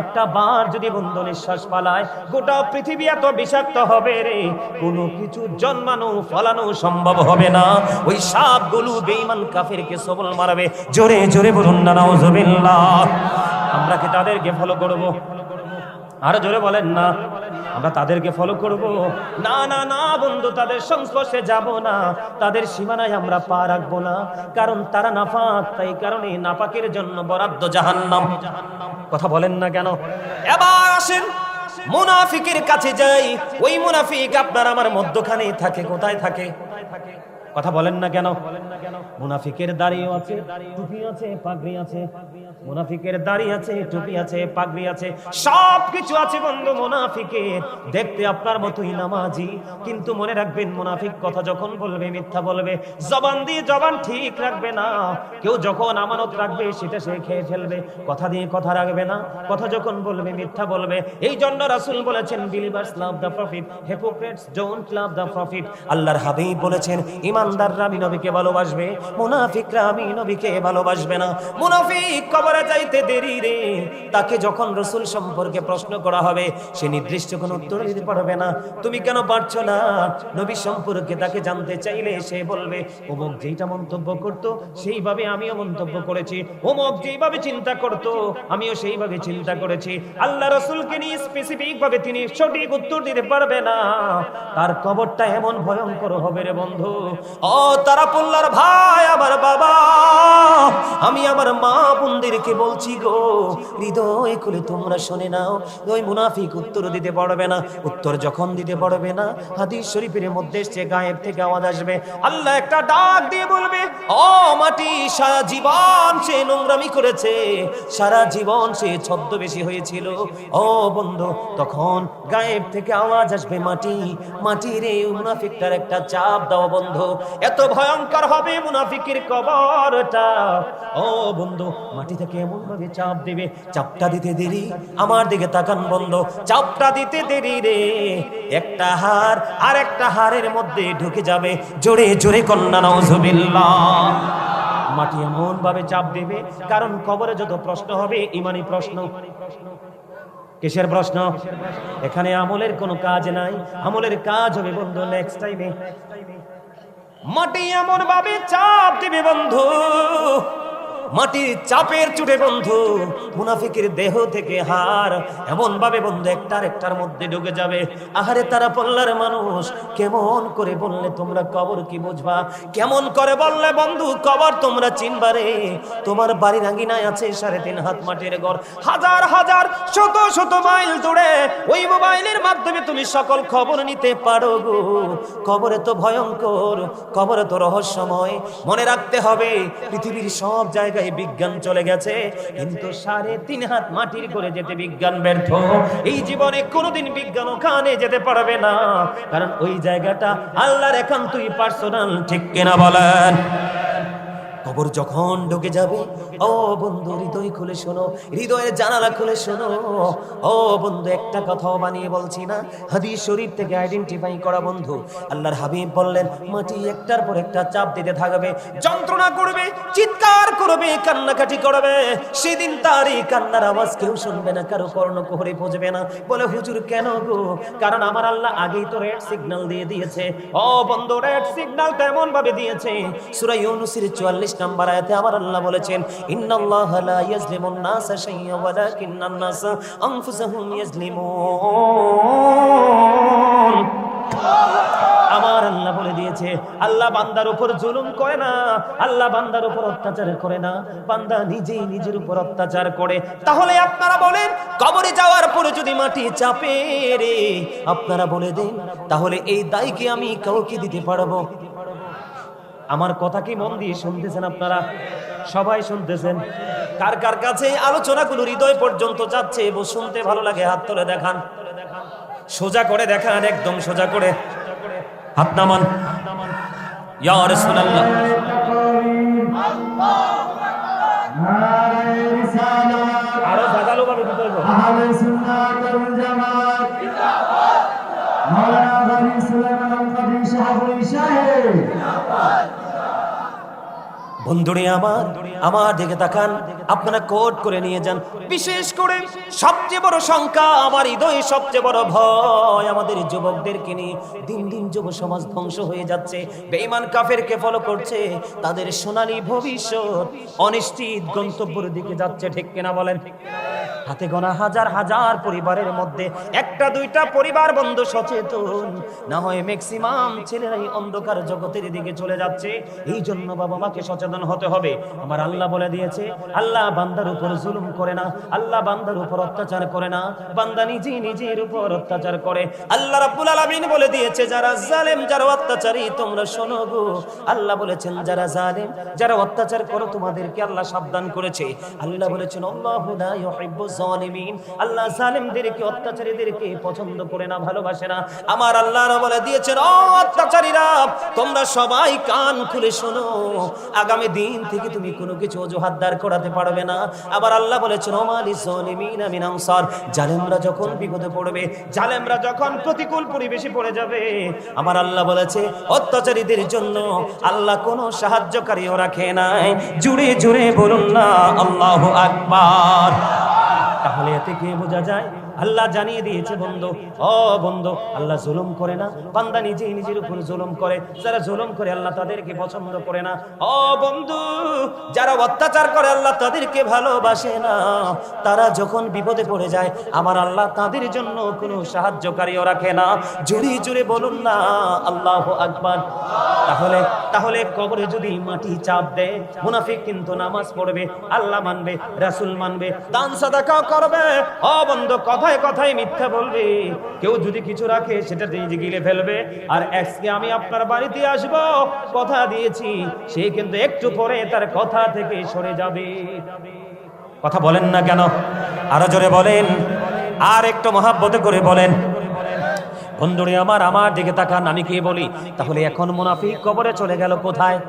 Speaker 1: একটা বার যদি বন্ধ নিঃশ্বাস পালায়, গোটা পৃথিবী এত বিষাক্ত হবে রে, কোনো কিছু জন্মানো ফলানো সম্ভব হবে না। ওই সাপগুলো বেঈমান কাফেরকে সবল মারবে। জোরে জোরে বলুন না নাউজুবিল্লাহ। আমরা কি তাদেরকে ফলো করব? আরো জোরে বলেন না, আমরা তাদেরকে ফলো করব? না না না বন্ধু, তাদের সংস্পর্শে যাব না, তাদের সীমানায় আমরা পা রাখবো না, কারণ তারা নাপাক, তাই কারণে নাপাকের জন্য বরাদ্দ জাহান্নাম। কথা বলেন না কেন? এবার আসেন মুনাফিকের কাছে যাই। ওই মুনাফিক আপনার আমার মধ্যখানে থাকে। কোথায় থাকে? কথা বলেন না কেন? মুনাফিকের দাড়িও আছে, টুপি আছে, পাগড়ি আছে। মুনাফিকের দাড়ি আছে, টুপি আছে, পাগড়ি আছে, সব কিছু আছে বন্ধু মুনাফিকের। দেখতে আপনার মতোই নামাজি, কিন্তু মনে রাখবেন মুনাফিক কথা যখন বলবে মিথ্যা বলবে, জবান দিয়ে জবান ঠিক রাখবে না। কেউ যখন আমানত রাখবে সেটা সে খেয়ে ফেলবে, কথা দিয়ে কথা রাখবে না, কথা যখন বলবে মিথ্যা বলবে। এই জন্য রাসূল বলেছেন, believers love the profit, hypocrites don't love the profit. আল্লাহর হাবিব বলেছেন, ইমানদাররা আমি নবীকে ভালোবাসবে, মুনাফিকরা আমি নবীকে ভালোবাসবে না। মুনাফিক কবরে যাইতে দেরি রে, তাকে যখন রাসূল সম্পর্কে প্রশ্ন করা হবে, সে নির্দিষ্ট কোনো উত্তর দিতে পারবে না। তুমি কেন পারছো না? নবী সম্পর্কে তাকে জানতে চাইলে সে বলবে, অমুক যেটা মন্তব্য করত সেইভাবে আমিও মন্তব্য করেছি, অমুক যেভাবে চিন্তা করত আমিও সেইভাবে চিন্তা করেছি। আল্লাহ রাসূলকে নিয়ে স্পেসিফিক ভাবে তিনি সঠিক উত্তর দিতে পারবে না। তার কবরটা এমন ভয়ঙ্কর হবে রে বন্ধু। ও তারা পল্লার ভাই, আমার বাবা, আমি আমার মা বোনদেরকে বলছি গো, হৃদয় খুলে তোমরা শুনে নাও। ওই মুনাফিক উত্তর দিতে পারবে না। উত্তর যখন দিতে পারবে না, হাদিস শরীফের মধ্যে সে গায়েব থেকে আওয়াজ আসবে, আল্লাহ একটা ডাক দিয়ে বলবে, ও মাটি, সারা জীবন সে নোংরামি করেছে, সারা জীবন সে ছদ্মবেশী হয়েছিল। ও বন্ধু, তখন গায়েব থেকে আওয়াজ আসবে, মাটি, মাটি রে, মুনাফিকটার একটা চাপ দাও বন্ধু। এত ভয়ঙ্কর হবে মুনাফিকের কবরটা। ও বন্ধু, মাটি থেকে এমন ভাবে চাপ দিবে, চাপটা দিতে দেরি, আমার দিকে তাকান বন্ধু, চাপটা দিতে দেরি রে, একটা হাড় আর একটা হাড়ের মধ্যে ঢুকে যাবে। জোরে জোরে কন্যা নাউজুবিল্লাহ। মাটি এমন ভাবে চাপ দিবে, কারণ কবরে যত প্রশ্ন হবে ইমানি প্রশ্ন। কিসের প্রশ্ন? এখানে আমলের কোনো কাজ নাই, আমলের কাজ হবে বন্ধু নেক্সট টাইমে। মাটি এমন ভাবে চাপ দিবে বন্ধু, মাটির চাপের চুটে বন্ধু মুনাফিকের দেহ থেকে হাড় এমন ভাবে বন্ধু একটার একটার মধ্যে ঢুকে যাবে। আহারে তারা পল্লার মানুষ, কেমন করে বললে তোমরা কবর কি বুঝবা? কেমন করে বললে বন্ধু কবর তোমরা চিনবারে? তোমার বাড়ির আঙ্গিনায় আছে 3.5 হাত মাটির ঘর, হাজার হাজার শত শত মাইল দূরে, ওই মোবাইলের মাধ্যমে তুমি সকল খবর নিতে পারো গো। কবরে তো ভয়ঙ্কর, কবরে তো রহস্যময়। মনে রাখতে হবে, পৃথিবীর সব জায়গায় বিজ্ঞান চলে গেছে, কিন্তু 3.5 হাত মাটির করে যেতে বিজ্ঞান ব্যর্থ। এই জীবনে কোনোদিন বিজ্ঞান ওখানে যেতে পারবে না, কারণ ওই জায়গাটা আল্লাহর একান্তই পার্সোনাল। ঠিক কিনা বলেন? কবর যখন ঢুকে যাবে, ও বন্ধু হৃদয় খুলে শোনো, হৃদয়ের জানালা খুলে শোনো। ও বন্ধু, একটা কথাও বানিয়ে বলছি না, হাদিস শরীফ থেকে আইডেন্টিফাই করা বন্ধু। আল্লাহর হাবিব বললেন, মাটি একটার পর একটা চাপ দিতে থাকবে, যন্ত্রণা করবে, চিৎকার করবে, কান্নাকাটি করবে। সেদিন তার এই কান্নার আওয়াজ কেউ শুনবে না, কারো কর্ণকুহরে পৌঁছবে না। বলে হুজুর কেন গো? কারণ আমার আল্লাহ আগেই তো রেড সিগন্যাল দিয়ে দিয়েছে। ও বন্ধু, রেড সিগন্যাল তেমন ভাবে দিয়েছে, সূরা ইউনূসের 44 নম্বর আয়াতে আমার আল্লাহ বলেছেন, ইন্নাল্লাহা লা ইয়াজলিমুন নাসা শাইয়্যান ওয়ালাকিন্নান নাসা আনফুসাহুম ইয়াজলিমুন। আমার আল্লাহ বলে দিয়েছে দিয়েছে, আল্লাহ বান্দার উপর জুলুম করে না, আল্লাহ বান্দার উপর অত্যাচার করে না, বান্দা নিজেই নিজের উপর অত্যাচার করে। তাহলে আপনারা বলেন, কবরে যাওয়ার পরে যদি মাটি চাপে রে, আপনারা বলে দেন, তাহলে এই দায় কি আমি কাউকে দিতে পারবো? আমার কথা কি মন দিয়ে শুনতেছেন আপনারা? সবাই শুনতেছেন? কার কার কাছে আলোচনাগুলো হৃদয় পর্যন্ত যাচ্ছে, শুনতে ভালো লাগে হাত তুলে দেখান, সোজা করে দেখান, একদম সোজা করে হাত নামান। ইয়া রাসূলুল্লাহ, আরো জাগালো ভাবে দিতে হবে। আহলে সুন্নাত ওয়াল জামাত জিন্দাবাদ, মাওলানা গাজী সুলাইমান আল কাদরী সাহেব সাহেব জিন্দাবাদ। বন্ধুরে আমার দিকে তাকান, আপনারা কোট করে নিয়ে যান। বিশেষ করে সবচেয়ে বড় শঙ্কা, আমার হৃদয়ে সবচেয়ে বড় ভয় আমাদের যুবকদেরকে নিয়ে। দিন দিন যুব সমাজ ধ্বংস হয়ে যাচ্ছে, বেঈমান কাফেরকে ফলো করছে, তাদের সোনালী ভবিষ্যৎ অনিশ্চিত গন্তব্যের দিকে যাচ্ছে। ঠিক কিনা বলেন? হাতে গোনা হাজার হাজার পরিবারের মধ্যে একটা দুইটা পরিবার বন্ধু সচেতন না হয় ম্যাক্সিমাম ছেলেরাই অন্ধকার জগতের দিকে চলে যাচ্ছে। এই জন্য বাবা মাকে সচেতন হতে হবে। আমার আল্লাহ বলে দিয়েছে, আল্লাহ বান্দার উপর জুলুম করে না, আল্লাহ বান্দার উপর অত্যাচার করে না, বান্দা নিজে নিজের উপর অত্যাচার করে। আল্লাহ রাব্বুল আলামিন বলে দিয়েছে, যারা জালেম, যারা অত্যাচারী, তোমরা শোনো গো। আল্লাহ বলেছেন, যারা জালেম, যারা অত্যাচার করো, তোমাদেরকে আল্লাহ সাবধান করেছে। আল্লাহ বলেছেন, আল্লাহু লা ইউহিব্বুজ জালিমিন, আল্লাহ জালেমদেরকে, অত্যাচারীদেরকে পছন্দ করে না, ভালোবাসে না। আমার আল্লাহ বলে দিয়েছেন, ও অত্যাচারীরা, তোমরা সবাই কান খুলে শোনো, আগামী দিন থেকে তুমি কোনো কিছু অজুহাত দাঁড় করাতে পারবে না। আবার আল্লাহ বলেছেন, ওমালিজ জালিমিনা মিন আনসার, জালেমরা যখন বিপদে পড়বে, জালেমরা যখন প্রতিকূল পরিবেশে পড়ে যাবে, আমার আল্লাহ বলেছে, অত্যাচারীদের জন্য আল্লাহ কোনো সাহায্যকারীও রাখে নাই। জুড়ে জুড়ে বলুন না আল্লাহু আকবার। তাহলে এতে কি বোঝা যায়? আল্লাহ জানিয়ে দিয়েছে, বন্ধু, ও বন্ধু, আল্লাহ জুলুম করে না, বান্দা নিজেই নিজের উপর জুলুম করে। যারা জুলুম করে আল্লাহ তাদেরকে পছন্দ করে না। ও বন্ধু, যারা অত্যাচার করে আল্লাহ তাদেরকে ভালোবাসে না। তারা যখন বিপদে পড়ে যায়, আমার আল্লাহ তাদের জন্য কোনো সাহায্যকারীও রাখে না। জুড়ে জুড়ে বলুন না আল্লাহু আকবার। তাহলে কবরে যদি মাটি চাপ দেয়, মুনাফিক কিন্তু নামাজ পড়বে, আল্লাহ মানবে, রাসূল মানবে, দান সাদাকা করবে। ও বন্ধু, কথায় কথায় মিথ্যা বলবে। কেউ যদি কিছু রাখে সেটা নিজে গিলে ফেলবে। আর আজকে আমি আপনার বাড়িতে আসব, কথা দিয়েছি, সে কিন্তু একটু পরে তার কথা থেকে সরে যাবে। কথা বলেন না কেন? আরো জোরে বলেন, আর একটু মহাব্বতে করে বলেন। বন্ধুরে আমার দিকে তাকান, আমি কি বলি? তাহলে এখন মুনাফিক কবরে চলে গেল কোথায়?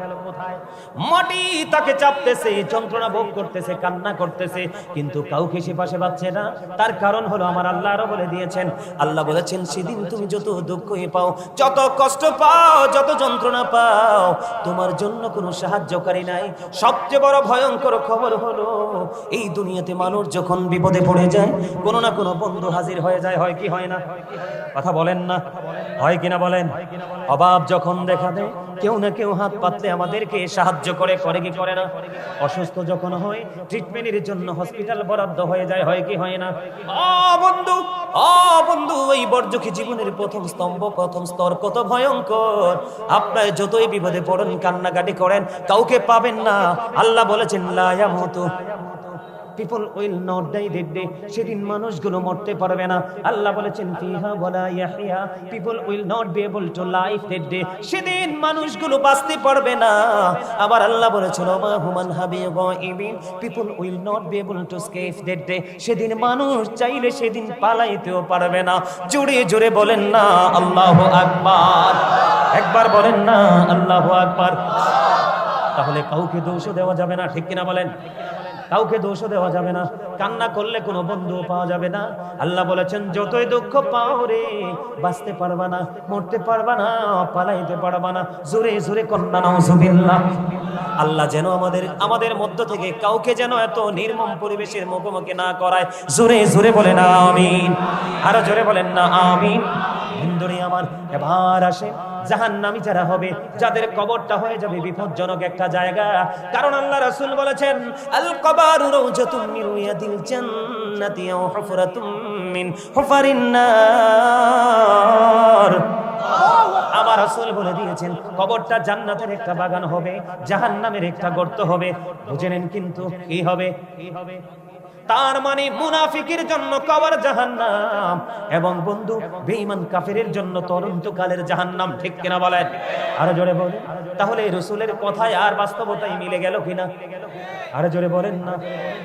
Speaker 1: মাটি তাকে চাপতেছে, যন্ত্রণা ভোগ করতেছে, কান্না করতেছে, কিন্তু কাউকে সে পাশে পাচ্ছে না। তার কারণ হলো, আমার আল্লাহ আরো বলে দিয়েছেন, আল্লাহ বলেছেন, সেদিন তুমি যত দুঃখ পাও, যত কষ্ট পাও, যত যন্ত্রণা পাও, তোমার জন্য কোনো সাহায্যকারী নাই। সবচেয়ে বড় ভয়ঙ্কর খবর হলো, এই দুনিয়াতে মানুষ যখন বিপদে পড়ে যায়, কোনো না কোনো বন্ধু হাজির হয়ে যায়। হয় কি হয় না? কথা বলেন না, হয় কিনা বলেন? অভাব যখন দেখা দেয়, কেউ না কেউ হাত পাতলে আমাদেরকে সাহায্য করে কি করে না? অসুস্থ যখন হয়, ট্রিটমেন্টের জন্য হসপিটাল বরাদ্দ হয়ে যায়। হয় কি হয় না? বন্ধু, এই বর্জকি জীবনের প্রথম স্তম্ভ, প্রথম স্তর কত ভয়ঙ্কর। আপনার যতই বিপদে পড়েন, কান্নাকাটি করেন, কাউকে পাবেন না। আল্লাহ বলেছেন, লা ইয়ামুতু, people will not die that day, সেদিন মানুষগুলো মরতে পারবে না। আল্লাহ বলেছেন, ফিহা ওয়ালা ইয়াহইয়া, people will not be able to live that day, সেদিন মানুষগুলো বাঁচতে পারবে না। আবার আল্লাহ বলেছেন, ওমা হুমান হাবি গায়িবিন, people will not be able to escape that day, সেদিন মানুষ চাইলে সেদিন পালাইতেও পারবে না। জোরে জোরে বলেন না আল্লাহু আকবার। একবার বলেন না আল্লাহু আকবার। তাহলে কাউকে দোষ দেওয়া যাবে না। ঠিক কিনা বলেন? কাউকে দোষও দেওয়া যাবে না। কান্না করলে কোনো বন্ধু পাওয়া যাবে না। আল্লাহ বলেছেন, যতই দুঃখ পাও রে, বাঁচতে পারবা না, মরতে পারবা না, পালাইতে পারবা না। জোরে জোরে কন্যা নাউজুবিল্লাহ। আল্লাহ যেন আমাদের মধ্য থেকে কাউকে যেন এত নির্মম পরিবেশের মুখোমুখি না করায়। জোরে জোরে বলেন আমিন। আরো জোরে বলেন না আমিন। বন্ধুরে আমার, এবার আসে জাহান্নামী যারা হবে, যাদের কবরটা হয়ে যাবে বিপজ্জনক একটা জায়গা। কারণ আল্লাহ রাসূল বলেছেন, আল কবরু রাউজাতুম মিন রিয়াদিল জান্নাতি ওয়া হুফরাতুম মিন হুফারিন নার। আমার রাসূল বলে দিয়েছেন কবরটা জান্নাতের একটা বাগান হবে, জাহান্নামের একটা গর্ত হবে। বুঝে নেন কিন্তু কি হবে? তার মানে মুনাফিকের জন্য কবর জাহান্নাম, এবং বন্ধু বেঈমান কাফেরের জন্য তরন্তকালের জাহান্নাম। ঠিক কিনা বলেন? আরো জোরে বলেন। তাহলে রাসূলের কথায় আর বাস্তবতায় মিলে গেল কিনা? আরো জোরে বলেন না,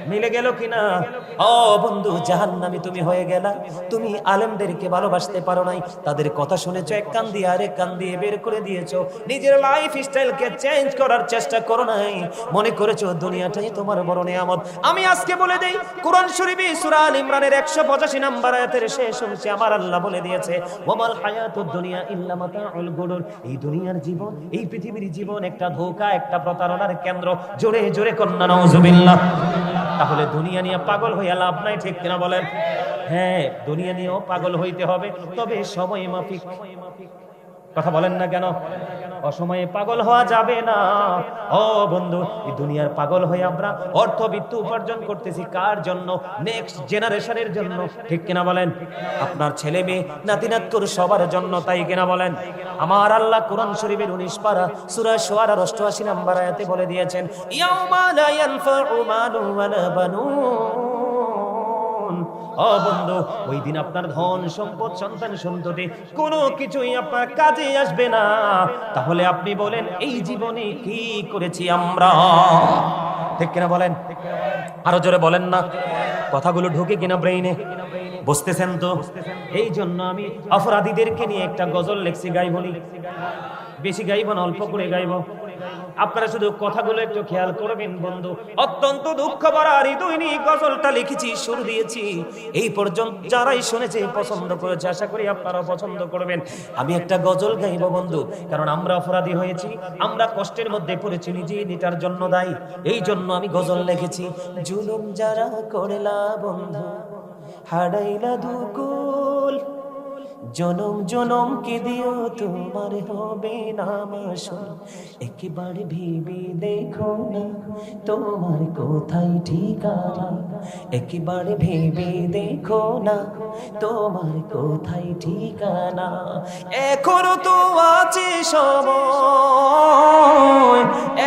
Speaker 1: মিলে গেল কিনা? ও বন্ধু, জাহান্নামী তুমি হয়ে গেলা। তুমি আলেমদেরকে ভালোবাসতে পারো নাই, তাদের কথা শুনেছো, এক কান দিয়ে আরেক কান দিয়ে বের করে দিয়েছো। নিজের লাইফ স্টাইলকে চেঞ্জ করার চেষ্টা করো নাই, মনে করেছো দুনিয়াটাই তোমার বড় নিয়ামত। আমি আজকে বলে দেই, কোরআন শরীফে সূরা আল ইমরানের 185 নম্বর আয়াতের শেষ অংশে আমার আল্লাহ বলে দিয়েছে, ওয়ামাল হায়াতুদ দুনিয়া ইল্লা মাতাউল গুরুর। এই দুনিয়ার জীবন, এই পৃথিবীর জীবন একটা ধোঁকা, একটা প্রতারণার কেন্দ্র। জোরে জোরে কন্যা নাউজুবিল্লাহ। তাহলে দুনিয়া নিয়ে পাগল হইয়া লাভ নাই। ঠিক কিনা বলেন? হ্যাঁ, দুনিয়া নিয়েও পাগল হইতে হবে, তবে সময় মাফিক। কথা বলেন না কেন? অসময়ে পাগল হওয়া যাবে না। ও বন্ধু, এই দুনিয়ার পাগল হয়ে আমরা অর্থবিত্ত উপার্জন করতেছি কার জন্য? নেক্সট জেনারেশনের জন্য। ঠিক কিনা বলেন? আপনার ছেলে মেয়ে নাতি নাতকুর সবার জন্য, তাই কিনা বলেন? আমার আল্লাহ কোরআন শরীফের 19 পারা সূরা শুআরার 88 নম্বর আয়াতে বলে দিয়েছেন, ইয়াউমা লা ইয়ানফাউ মালু ওয়ালা বানুন। ও বন্ধু, ওই দিন আপনার ধন সম্পদ সন্তান সন্ততি কোনো কিছুই আপনার কাজে আসবে না। তাহলে আপনি বলেন, এই জীবনে কি করেছি আমরা? ঠিক কিনা বলেন? আরো জোরে বলেন না। কথাগুলো ঢুকে কিনা ব্রেইনে? বুঝতেছেন তো? এই জন্য আমি অপরাধীদেরকে নিয়ে একটা গজল লিখছি, গাইবনি। বেশি গাইব না, অল্প করে গাইব। আপনারা শুধু কথাগুলো একটু খেয়াল করবেন বন্ধু। অত্যন্ত দুঃখ ভরা হৃদয় নিয়ে গজলটা লিখেছি, সুর দিয়েছি। এই পর্যন্ত যারাই শুনেছে পছন্দ করেছে, আশা করি আপনারাও পছন্দ করবেন। আমি একটা গজল গাইব বন্ধু, কারণ আমরা অপরাধী হয়েছি, আমরা কষ্টের মধ্যে পড়েছি, নিজেই নিটার জন্য দায়ী। এই জন্য আমি গজল লিখেছি। জুলুম যারা করলা বন্ধু, হারাইলা দুকুল, জনম জনম কে দিও তোমার হবে না মাসুল। একবার ভেবে দেখো না তোমার কোথায় ঠিকানা, একবার ভেবে দেখো না তোমার কোথায় ঠিকানা। এখনো তো আছে সময়,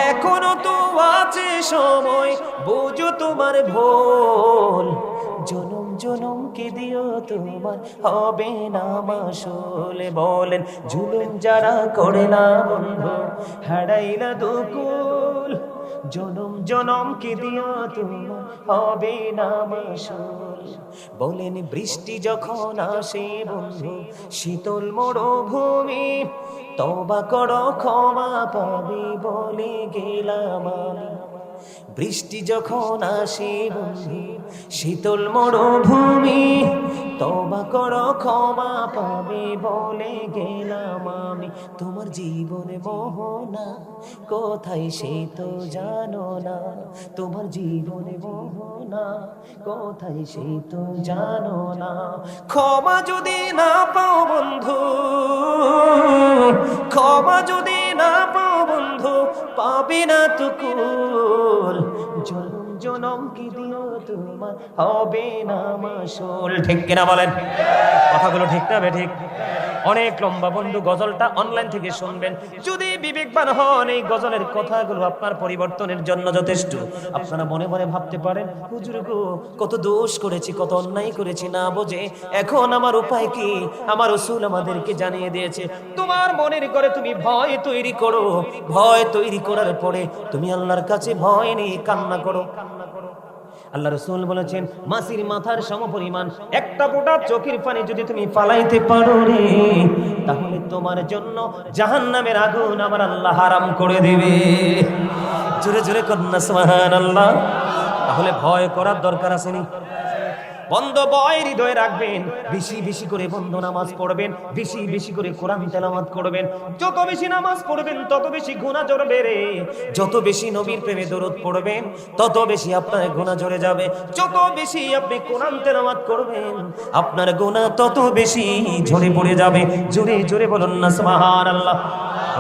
Speaker 1: এখনো তো আছে সময়, বুঝো তোমার ভুল। জনম জনম কে দিও তোমার হবে না মাসুল। বলেন, জুলুম যারা করে না বন্ধু, হারাইলা দুকুল, জনম জনম কে দিও তোমার হবে না মাসুল। বলেন, বৃষ্টি যখন আসে বন্ধু, শীতল মরুভূমি, তওবা করো ক্ষমা পাবে বলে গেলাম আমি। বৃষ্টি যখন আসে বন্ধু, শীতল মরুভূমি, তওবা করো ক্ষমা পাবে বলে গেলাম আমি। তোমার জীবনে মোহনা কোথায় সে তো জানো না, তোমার জীবনে মোহনা কোথায় সে তো জানো না। ক্ষমা যদি না পাও বন্ধু, ক্ষমা যদি না পাও বন্ধু, পাবে না তো কুল। জনম জনম কি দিও তোমার হবে না মাসুল। ঠিক কিনা বলেন? কথাগুলো ঠিক না বেঠিক? অনেক লম্বা বন্ধু, গজলটা অনলাইন থেকে শুনবেন। যদি বিবেকবান হন, এই গজলের কথাগুলো আপনার পরিবর্তনের জন্য যথেষ্ট। আপনারা মনে মনে ভাবতে পারেন, হুজুর গো, কত দোষ করেছি, কত অন্যায় করেছি না বুঝে, এখন আমার উপায় কি? আমার রাসূল আমাদেরকে জানিয়ে দিয়েছে, তোমার মনের করে তুমি ভয় তৈরি করো, ভয় তৈরি করার পরে তুমি আল্লাহর কাছে ভয় নিয়ে কান্না করো। আল্লাহ রাসূল বলেছেন, মাছির মাথার সমপরিমাণ একটা ফোঁটা চোখের পানি যদি তুমি ফালাইতে পারো রে, তাহলে তোমার জন্য জাহান্নামের আগুন আমার আল্লাহ হারাম করে দিবে। জোরে জোরে কন্যা সুবহানাল্লাহ। তাহলে ভয় করার দরকার আসেনি? বন্ধ ভয় হৃদয়ে রাখবেন, বেশি বেশি করে বন্ধ নামাজ পড়বেন, বেশি বেশি করে কোরআন তেলাওয়াত করবেন। যত বেশি নামাজ পড়বেন তত বেশি গুনাহ ঝরবে রে। যত বেশি নবীর প্রেমে দরুদ পড়বেন তত বেশি আপনার গুনাহ ঝরে যাবে। যত বেশি আপনি কোরআন তেলাওয়াত করবেন আপনার গুনাহ তত বেশি ঝরে পড়ে যাবে। জোরে জোরে বলুন না সুবহানাল্লাহ।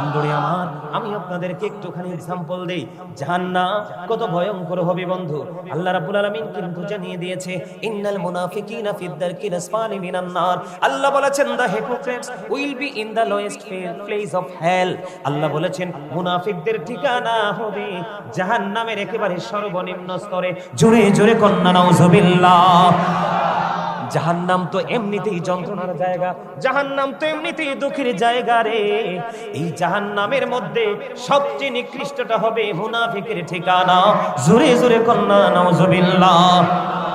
Speaker 1: বন্ধুরে আমার, আমি আপনাদেরকে একটুখানি এক্সাম্পল দেই, জাহান্নাম কত ভয়ঙ্কর হবে বন্ধু। আল্লাহ রাব্বুল আলামিন কিন্তু জানিয়ে দিয়েছে, ইন্নাল মুনাফিকিনা ফিদ দারকিল আসফালি মিনান নার। আল্লাহ বলেছেন, the hypocrites will be in the lowest place of hell. আল্লাহ বলেছেন মুনাফিকদের ঠিকানা হবে জাহান্নামের একেবারে সর্বনিম্ন স্তরে। জোরে জোরে কন্যা নাউজুবিল্লাহ। জাহান্নাম তো এমনিতেই যন্ত্রণার জায়গা, জাহান্নাম তো এমনিতেই দুঃখের জায়গা রে। এই জাহান্নামের মধ্যে সবচেয়ে নিকৃষ্টটা হবে মুনাফিকের ঠিকানা। জোরে জোরে কন্যা নাউজুবিল্লাহ।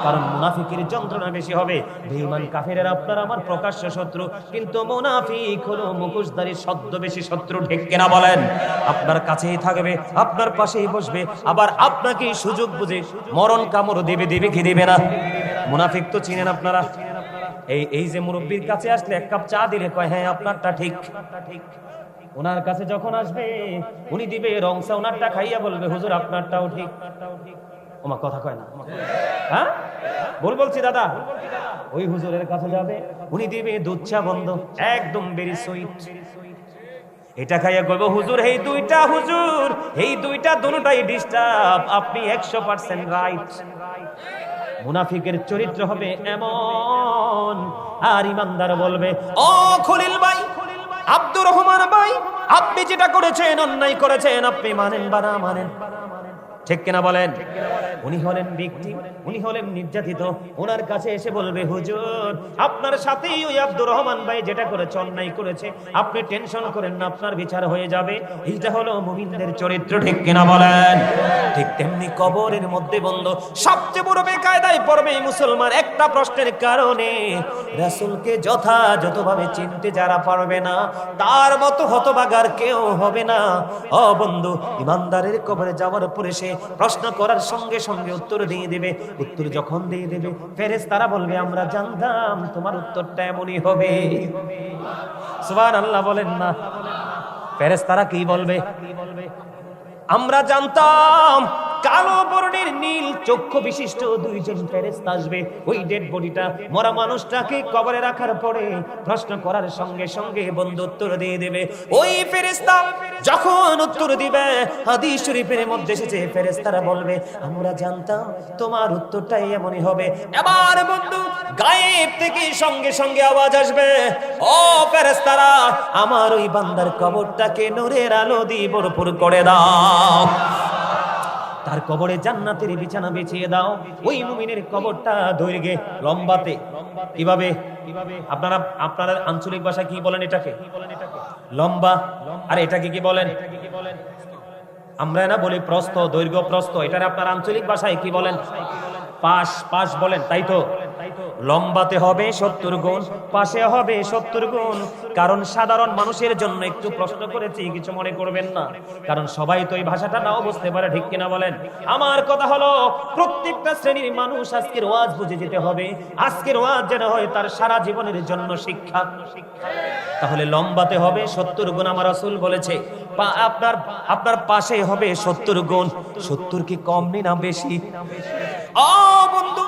Speaker 1: কারণ মুনাফিকের যন্ত্রণা বেশি হবে। বেঈমান কাফেরের আপনার আমার প্রকাশ্য শত্রু, কিন্তু মুনাফিক হলো মুখোশধারী ছদ্মবেশী শত্রু। ঠিক কিনা বলেন? আপনার কাছেই থাকবে, আপনার পাশেই বসবে, আবার আপনাকে সুযোগ বুঝে মরণ কামড় দেবে। দেবে কি দেবে না? মুনাফিক তো চিনেন আপনারা। এই যে মুরব্বির কাছে আসলে এক কাপ চা দিলে কয় হ্যাঁ আপনারটা ঠিক। ওনার কাছে যখন আসবে উনি দিবে রং চা, ওনারটা খাইয়া বলবে হুজুর আপনারটাও ঠিক। ওমা কথা কয় না, হ্যাঁ বলছি দাদা। ওই হুজুরের কাছে যাবে, উনি দিবে দুধ চা বন্ধ, একদম ভেরি সুইট। এটা খাইয়া কইবো হুজুর এই দুইটা, হুজুর এই দুইটা দুটোটাই ডিস্টার্ব, আপনি 100% রাইট। মুনাফিকের চরিত্র হবে এমন। আর ইমানদার বলবে, ও খলিল ভাই, আব্দুর রহমান ভাই, আপনি যেটা করেছেন অন্যায় করেছেন, আপনি মানেন বা না মানেন। ঠিক কিনা বলেন? উনি হলেন ভিকটিম, উনি হলেন নির্যাতিত। ওনার কাছে এসে বলবে হুজুর আপনার সাথেই ওই আব্দুর রহমান ভাই যেটা করেছে অন্যায় করেছে, আপনি টেনশন করেন না, আপনার বিচার হয়ে যাবে। এইটা হলো মুমিনদের চরিত্র। ঠিক কিনা বলেন? ঠিক তেমনি কবরের মধ্যে বন্ধ সবচেয়ে বড় বেকায়দায় পড়বে মুসলমান একটা প্রশ্নের কারণে। রাসূলকে যথাযথভাবে চিনতে যারা পারবে না, তার মতো হতভাগার কেউ হবে না। ও বন্ধু, ইমানদারের কবরে যাওয়ার পরে সে প্রশ্ন করার সঙ্গে সঙ্গে উত্তর দিয়ে দেবে। উত্তর যখন দিয়ে দেবে, ফেরেশতারা বলবে আমরা জানতাম তোমার উত্তরটা এমনই হবে। সুবহানাল্লাহ বলেন না? ফেরেশতারা কি বলবে? আমরা জানতাম। কালো বর্ণের নীল চক্ষু বিশিষ্ট দুইজন ফেরেশতা আসবে। ওই ডেড বডিটা, মরা মানুষটাকে কবরে রাখার পরে প্রশ্ন করার সঙ্গে সঙ্গে বন্ধু উত্তর দিয়ে দেবে। ওই ফেরেশতা যখন উত্তর দিবে, হাদিস শরীফের মধ্যে এসেছে ফেরেশতারা বলবে আমরা জানতাম তোমার উত্তরটাই এমনই হবে। এবার বন্ধু গায়েব থেকে সঙ্গে সঙ্গে আওয়াজ আসবে, ও ফেরেশতারা আমার ওই বান্দার কবরটাকে নূরের আলো দিয়ে ভরপুর করে দাও। তার কবরে জান্নাতের বিছানা বিছিয়ে দাও। ওই মুমিনের কবরটা দৈর্ঘ্যে লম্বাতে কিভাবে? আপনারা আঞ্চলিক ভাষায় কি বলেন এটাকে? লম্বা। আর এটাকে কি বলেন? আমরা না বলি প্রস্থ, দৈর্ঘ্য প্রস্থ। এটার আপনার আঞ্চলিক ভাষায় কি বলেন? পাশ বলেন, তাই তো? লম্বাতে হবে 70 গুণ, পাশে হবে 70 গুণ। কারণ সাধারণ মানুষের জন্য একটু প্রশ্ন করেছি, কিছু মনে করবেন না, কারণ সবাই তো এই ভাষাটা নাও বুঝতে পারে। ঠিক কিনা বলেন? আমার কথা হলো প্রত্যেকটা শ্রেণীর মানুষ আজকের ওয়াজ বুঝে যেতে হবে। আজকের ওয়াজ যেন হয় তার সারা জীবনের জন্য শিক্ষা। তাহলে লম্বাতে হবে 70 গুণ আমার রাসূল বলেছে। আপনার পাশে হবে 70 গুণ। 70 কি কম না বেশি? ও বন্ধু,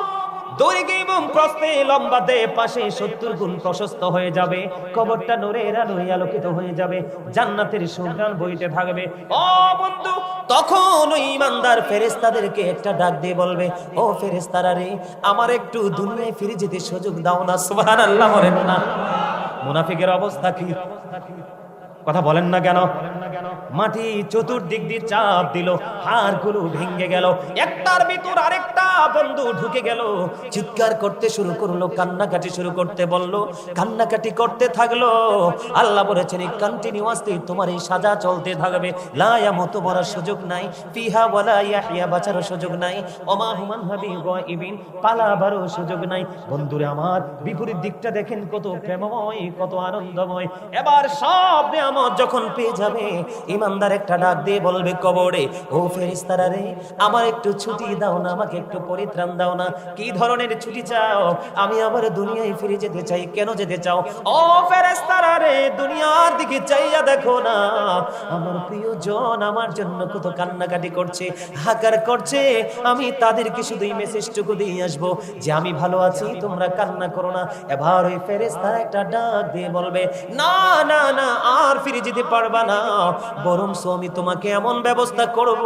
Speaker 1: দৈর্ঘ্যে এবং প্রস্থে লম্বাতে পাশে 70 গুণ প্রশস্ত হয়ে যাবে। কবরটা নূরের আলোয় আলোকিত হয়ে যাবে, জান্নাতের সুঘ্রাণ বইতে থাকবে। ও বন্ধু, তখন ওই ইমানদার ফেরেশতাদেরকে একটা ডাক দিয়ে বলবে, ও ফেরেশতারা রে, আমার একটু দুনিয়ায় ফিরে যেতে সুযোগ দাও না। সুবহানাল্লাহ বলেন না? মুনাফিকের অবস্থা কি? কথা বলেন না কেন? মাটি চতুর্দিক দিয়ে চাপ দিল, হাড়গুলো ভেঙে গেল, একটার ভিতর আরেকটা বন্ধু ঢুকে গেল। চিৎকার করতে শুরু করলো, কান্নাকাটি শুরু করতে বললো, কান্নাকাটি করতে থাকলো। আল্লাহ বলেছেন কন্টিনিউয়াসলি তোমার এই সাজা চলতে থাকবে। লা ইয়ামুতু মরার সুযোগ নাই, ফিহা ওয়ালা ইয়াহইয়া বাঁচারও সুযোগ নাই, ওমা হুমান হাবি গায়বিন পালাবারও সুযোগ নাই। বন্ধুরে আমার, বিপরীত দিকটা দেখেন কত প্রেমময়, কত আনন্দময়। এবার সব নিয়ামত যখন পেয়ে যাবে,
Speaker 2: ইমানদার একটা ডাক দিয়ে বলবে কবরে, ও ফেরেশতারা রে, আমার একটু ছুটি দাও না, আমাকে একটু পরিত্রাণ দাও না। কি ধরনের ছুটি চাও? আমি আবার দুনিয়ায় ফিরে যেতে চাই। কেন যেতে চাও? ও ফেরেশতারা রে, দুনিয়ার দিকে চাইয়া দেখো না, আমার প্রিয়জন আমার জন্য কত কান্নাকাটি করছে, হাকার করছে। আমি তাদেরকে শুধু এই মেসেজটুকু দিয়ে আসবো যে আমি ভালো আছি, তোমরা কান্না করো না। এবার ওই ফেরেশতারা একটা ডাক দিয়ে বলবে, না না না, আর ফিরে যেতে পারবা না, বরং আমি তোমাকে এমন ব্যবস্থা করব,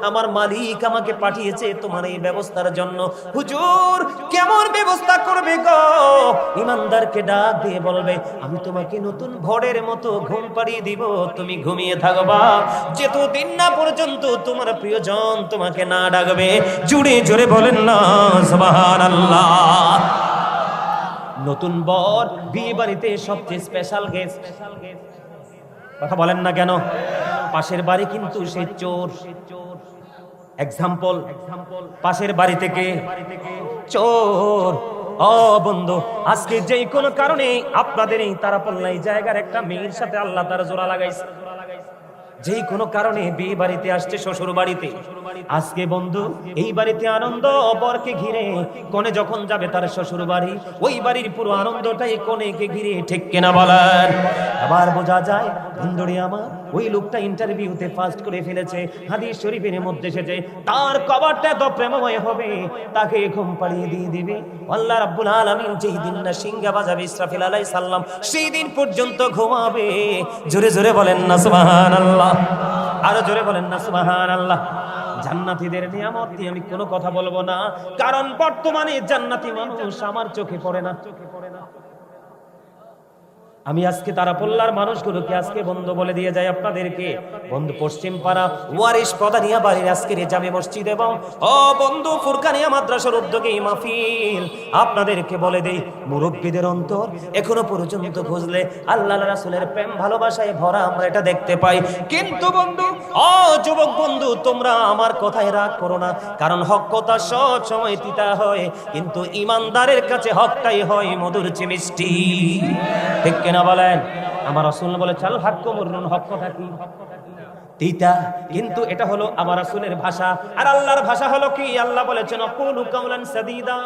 Speaker 2: আমার মালিক আমাকে পাঠিয়েছে তোমার এই ব্যবস্থার জন্য। হুজুর, কেমন ব্যবস্থা করবে গো? ইমানদারকে ডাক দিয়ে বলবে, আমি তোমাকে নতুন ভোরের মতো ঘুম পাড়িয়ে দিব, তুমি ঘুমিয়ে থাকবা যতদিন না পর্যন্ত তোমার প্রিয়জন তোমাকে না ডাকবে। জুড়ে জোরে বলেন না সুবহানাল্লাহ। নতুন বর, বিয়ে বাড়িতে সবচেয়ে স্পেশাল গেস্ট। কথা বলেন না কেন? পাশের বাড়ি কিন্তু সে চোর। এক্সাম্পল, পাশের বাড়ি থেকে চোর। ও বন্ধু, আজকে যে কোনো কারণে আপনাদের এই তারাপল্লাই জায়গার একটা মেয়ের সাথে আল্লাহ তার জোড়া লাগাইছে, যেই কোনো কারণে বিয়ে বাড়িতে আসছে শ্বশুর বাড়িতে। আজকে বন্ধু এই বাড়িতে আনন্দ, বরকে ঘিরে। কনে যখন যাবে তার শ্বশুর বাড়ি, ওই বাড়ির পুরো আনন্দটাই কনেকে ঘিরে, ঠিক কিনা বলেন? আবার বোঝা যায় বন্ধুরে আমার, ওই লোকটা ইন্টারভিউতে ফার্স্ট করে ফেলেছে। হাদিস শরীফের মধ্যে এসেছে তার কবরটা তো প্রেমময় হবে, তাকে ঘুম পাড়িয়ে দিয়ে দিবে আল্লাহ রাব্বুল আলামিন। যেই দিন না সিংহা বাজাবে ইসরাফিল আলাইহিস সালাম, সেই দিন পর্যন্ত ঘুমাবে। জোরে জোরে বলেন না সুবহানাল্লাহ। আরো জোরে বলেন না সুবহানাল্লাহ। জান্নাতীদের নিয়ামত নিয়ে আমি কোনো কথা বলবো না, কারণ বর্তমানে জান্নাতি মানুষ আমার চোখে পড়ে না। আমি আজকে তারাপল্লার মানুষগুলোকে আজকে বন্ধু বলে দিয়ে যাই আপনাদেরকে, বন্ধু পশ্চিম পাড়া ওয়ারিশ প্রধানিয়া বাড়ির আজকের জামে মসজিদ এবং ও বন্ধু ফুরকানিয়া মাদ্রাসার উদ্যোগে মাহফিল, আপনাদেরকে বলে দেই মুরব্বীদের অন্তর এখনো পর্যন্ত খুঁজলে আল্লাহ রাসূলের প্রেম ভালোবাসায় ভরা আমরা এটা দেখতে পাই। কিন্তু বন্ধু, ও যুবক বন্ধু, তোমরা আমার কথায় রাগ করো না, কারণ হক কথা সব সময় তিতা হয়, কিন্তু ইমানদারের কাছে হকটাই হয় মধুর চেয়ে মিষ্টি, ঠিক কিনা বলেন? আমার রাসূল বলে চাল হক মুররুন, হক কথা কি তিতা, কিন্তু এটা হলো আমার রাসূলের ভাষা। আর আল্লাহর ভাষা হলো কি? আল্লাহ বলেছেন কুলু কাওলান সাদীদা,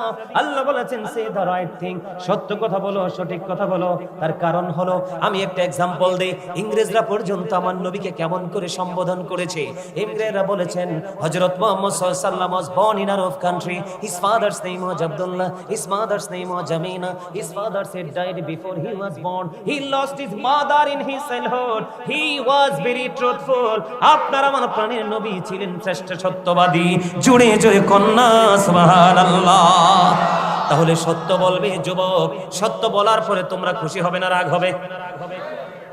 Speaker 2: আল্লাহ বলেছেন সে দ্য রাইট থিং, সত্য কথা বলো, সঠিক কথা বলো। তার কারণ হলো, আমি একটা एग्जांपल দেই, ইংরেজরা পর্যন্ত আমার নবীকে কেমন করে সম্বোধন করেছে। ইংরেজরা বলেছেন হযরত মুহাম্মদ সাল্লাল্লাহু আলাইহি ওয়াসাল্লাম was born in Arab country, his father's name was Abdullah, his mother's name was Jamina, his father said died before he was born, he lost his mother in his childhood, he was very truthful। আপনার আমার প্রাণের নবী ছিলেন শ্রেষ্ঠ সত্যবাদী। জুড়ে জুড়ে কন্যা সুবহানাল্লাহ। তাহলে সত্য বলবে যুবক, সত্য বলার পরে তোমরা খুশি হবে না রাগ হবে?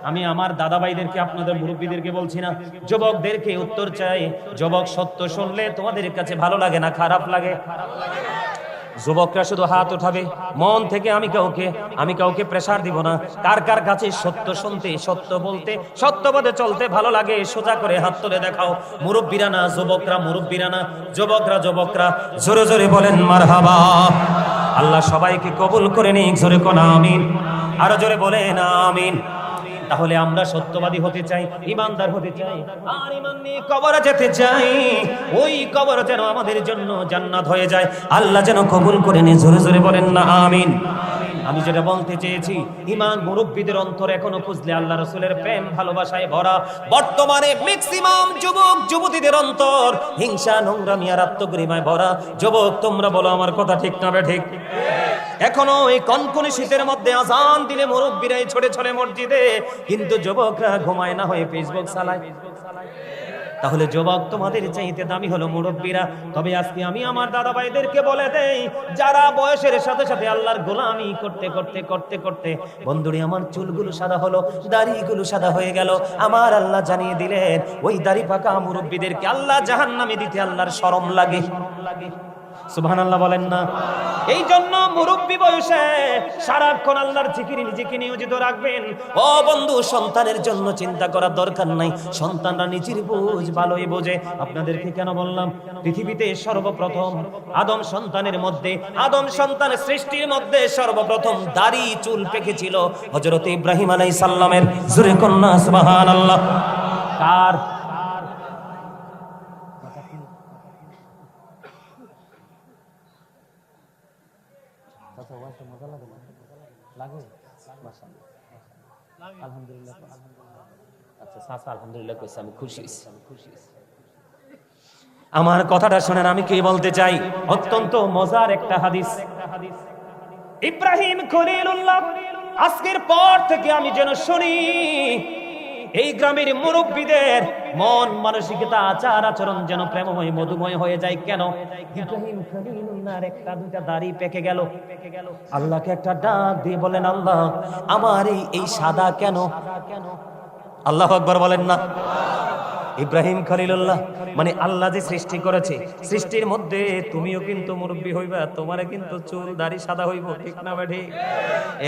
Speaker 2: আমি আমার দাদা ভাইদেরকে, আপনাদের মুরব্বীদেরকে বলছি না, যুবকদেরকে উত্তর চাই। যুবক, সত্য শুনলে তোমাদের কাছে ভালো লাগে না খারাপ লাগে? যুবকরা শুধু হাত উঠাবে মন থেকে। আমি কাউকে প্রেসার দিব না। কার কার কাছে সত্য শুনতে, সত্য বলতে, সত্যপথে চলতে ভালো লাগে সোজা করে হাত তুলে দেখাও। মুরব্বীরা না যুবকরা, মুরব্বীরা না যুবকরা, যুবকরা জোরে জোরে বলেন মারহাবা। আল্লাহ সবাইকে কবুল করে নিক, জোরে কোন আমিন। আরো জোরে বলেন আমিন। তাহলে আমরা সত্যবাদী হতে চাই, ইমানদার হতে চাই, আর ঈমান নিয়ে কবরে যেতে চাই। ওই কবর যেন আমাদের জন্য জান্নাত হয়ে যায়, আল্লাহ যেন কবুল করে নেয়। জোরে জোরে বলেন না আমিন। আমি যেটা বলতে চেয়েছি, ঈমান মুরব্বীদের অন্তর এখনো খুঁজলে আল্লাহ রাসূলের প্রেম ভালোবাসায় ভরা। বর্তমানে ম্যাক্সিমাম যুবক যুবতীদের অন্তর হিংসা, নোংরামি আর আত্মগরিমায় ভরা। যুবক, তোমরা বলো আমার কথা ঠিক না ঠিক? এখনো এই কনকনে শীতের মধ্যে আজান দিলে মুরব্বীরাই ছড়ে ছড়ে মসজিদে, কিন্তু যুবকরা ঘুমায় না হয়ে ফেসবুক চালায়। তাহলে যুবক, তোমাদের চাইতে দামি হলো মুরব্বীরা। তবে আজকে আমি আমার দাদা ভাইদেরকে বলে দেই, যারা বয়সের সাথে সাথে আল্লাহর গোলামি করতে করতে করতে করতে বন্ধুরে আমার চুলগুলো সাদা হলো, দাড়িগুলো সাদা হয়ে গেল, আমার আল্লাহ জানিয়ে দিলেন ওই দাড়ি পাকা মুরব্বীদেরকে আল্লাহ জাহান্নামে দিতে আল্লাহর শরম লাগে। সুবহানাল্লাহ বলেন না? এই জন্য মুরব্বী বয়সে সারাক্ষণ আল্লাহর জিকিরে নিজেকে নিয়োজিত রাখবেন। ও বন্ধু, সন্তানের জন্য চিন্তা করার দরকার নাই, সন্তানরা নিজের বুঝ ভালোই বোঝে। আপনাদেরকে কেন বললাম? পৃথিবীতে সর্বপ্রথম আদম সন্তানের মধ্যে, আদম সন্তানের সৃষ্টির মধ্যে সর্বপ্রথম দাড়ি চুল পেকেছিল হযরত ইব্রাহিম আলাইহিস সালামের। জোরে কন্যা সুবহানাল্লাহ। কার? আমি খুশি। আমার কথাটা শোনেন, আমি কি বলতে চাই, অত্যন্ত মজার একটা হাদিস। ইব্রাহিম খলিলুল্লাহ, আজকের পর থেকে আমি যেন শুনি এই গ্রামের মুরব্বীদের মন মানসিকতা, আচার আচরণ যেন প্রেমময় মধুময় হয়ে যায়। কেন? ইব্রাহিম খলিলুল্লাহর একটা দুটা দাড়ি পেকে গেল। আল্লাহকে একটা ডাক দিয়ে বলেন, আল্লাহ আমার এই সাদা কেন? আল্লাহু আকবার বলেন না। ইব্রাহিম খলিলুল্লাহ মানে আল্লাহ যে সৃষ্টি করেছে, সৃষ্টির মধ্যে তুমিও কিন্তু মুরব্বী হইবা, তোমারে কিন্তু চুল দাড়ি সাদা হইব, ঠিক না বেঠি?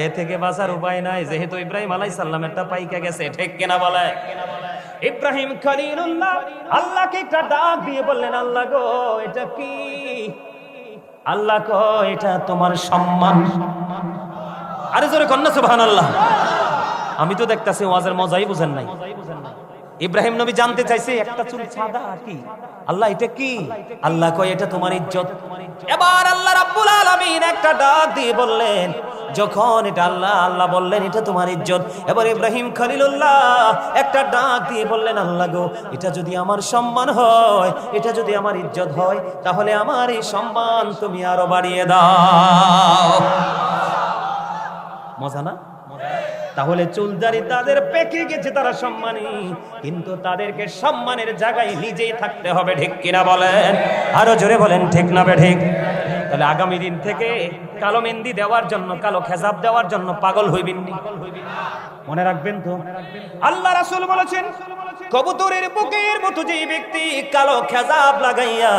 Speaker 2: এ থেকে বাঁচার উপায় নাই, যেহেতু ইব্রাহিম আলাইহিস সালাম একটা পাইকা গেছে, ঠিক কিনা বলে? ইব্রাহিম খলিলুল্লাহ আল্লাহকে একটা ডাক দিয়ে বললেন, আল্লাহ গো এটা কি? আল্লাহ গো এটা তোমার সম্মান। আরে জোরে কন্যা সুবহানাল্লাহ। আমি তো দেখতাছি ওয়াজের মজাই বুঝেন নাই। ইব্রাহিম নবী জানতে চাইছে একটা চুল সাদা কি? আল্লাহ এটা কি? আল্লাহ কয় এটা তোমার ইজ্জত। এবার আল্লাহ রাব্বুল আলামিন একটা ডাক দিয়ে বললেন, যখন এটা আল্লাহ বললেন এটা তোমার ইজ্জত, এবার ইব্রাহিম খলিলুল্লাহ একটা ডাক দিয়ে বললেন, আল্লাহ গো এটা যদি আমার সম্মান হয়, এটা যদি আমার ইজ্জত হয়, তাহলে আমার এই সম্মান তুমি আরো বাড়িয়ে দাও। মজা না? তাহলে চুলদারি তাদের পেকে গেছে, তারা সম্মানী, কিন্তু তাদেরকে সম্মানের জায়গায় নিজেই থাকতে হবে, ঠিক কিনা বলেন? আরো জোরে বলেন, ঠিক না বে ঠিক? তাহলে আগামী দিন থেকে কালো মেহেন্দি দেওয়ার জন্য, কালো খেজাব দেওয়ার জন্য পাগল হইবেন না। মনে রাখবেন তো, আল্লাহ রাসূল বলেছেন, কবুতরের বুকের মতো যে ব্যক্তি কালো খেজাব লাগাইয়া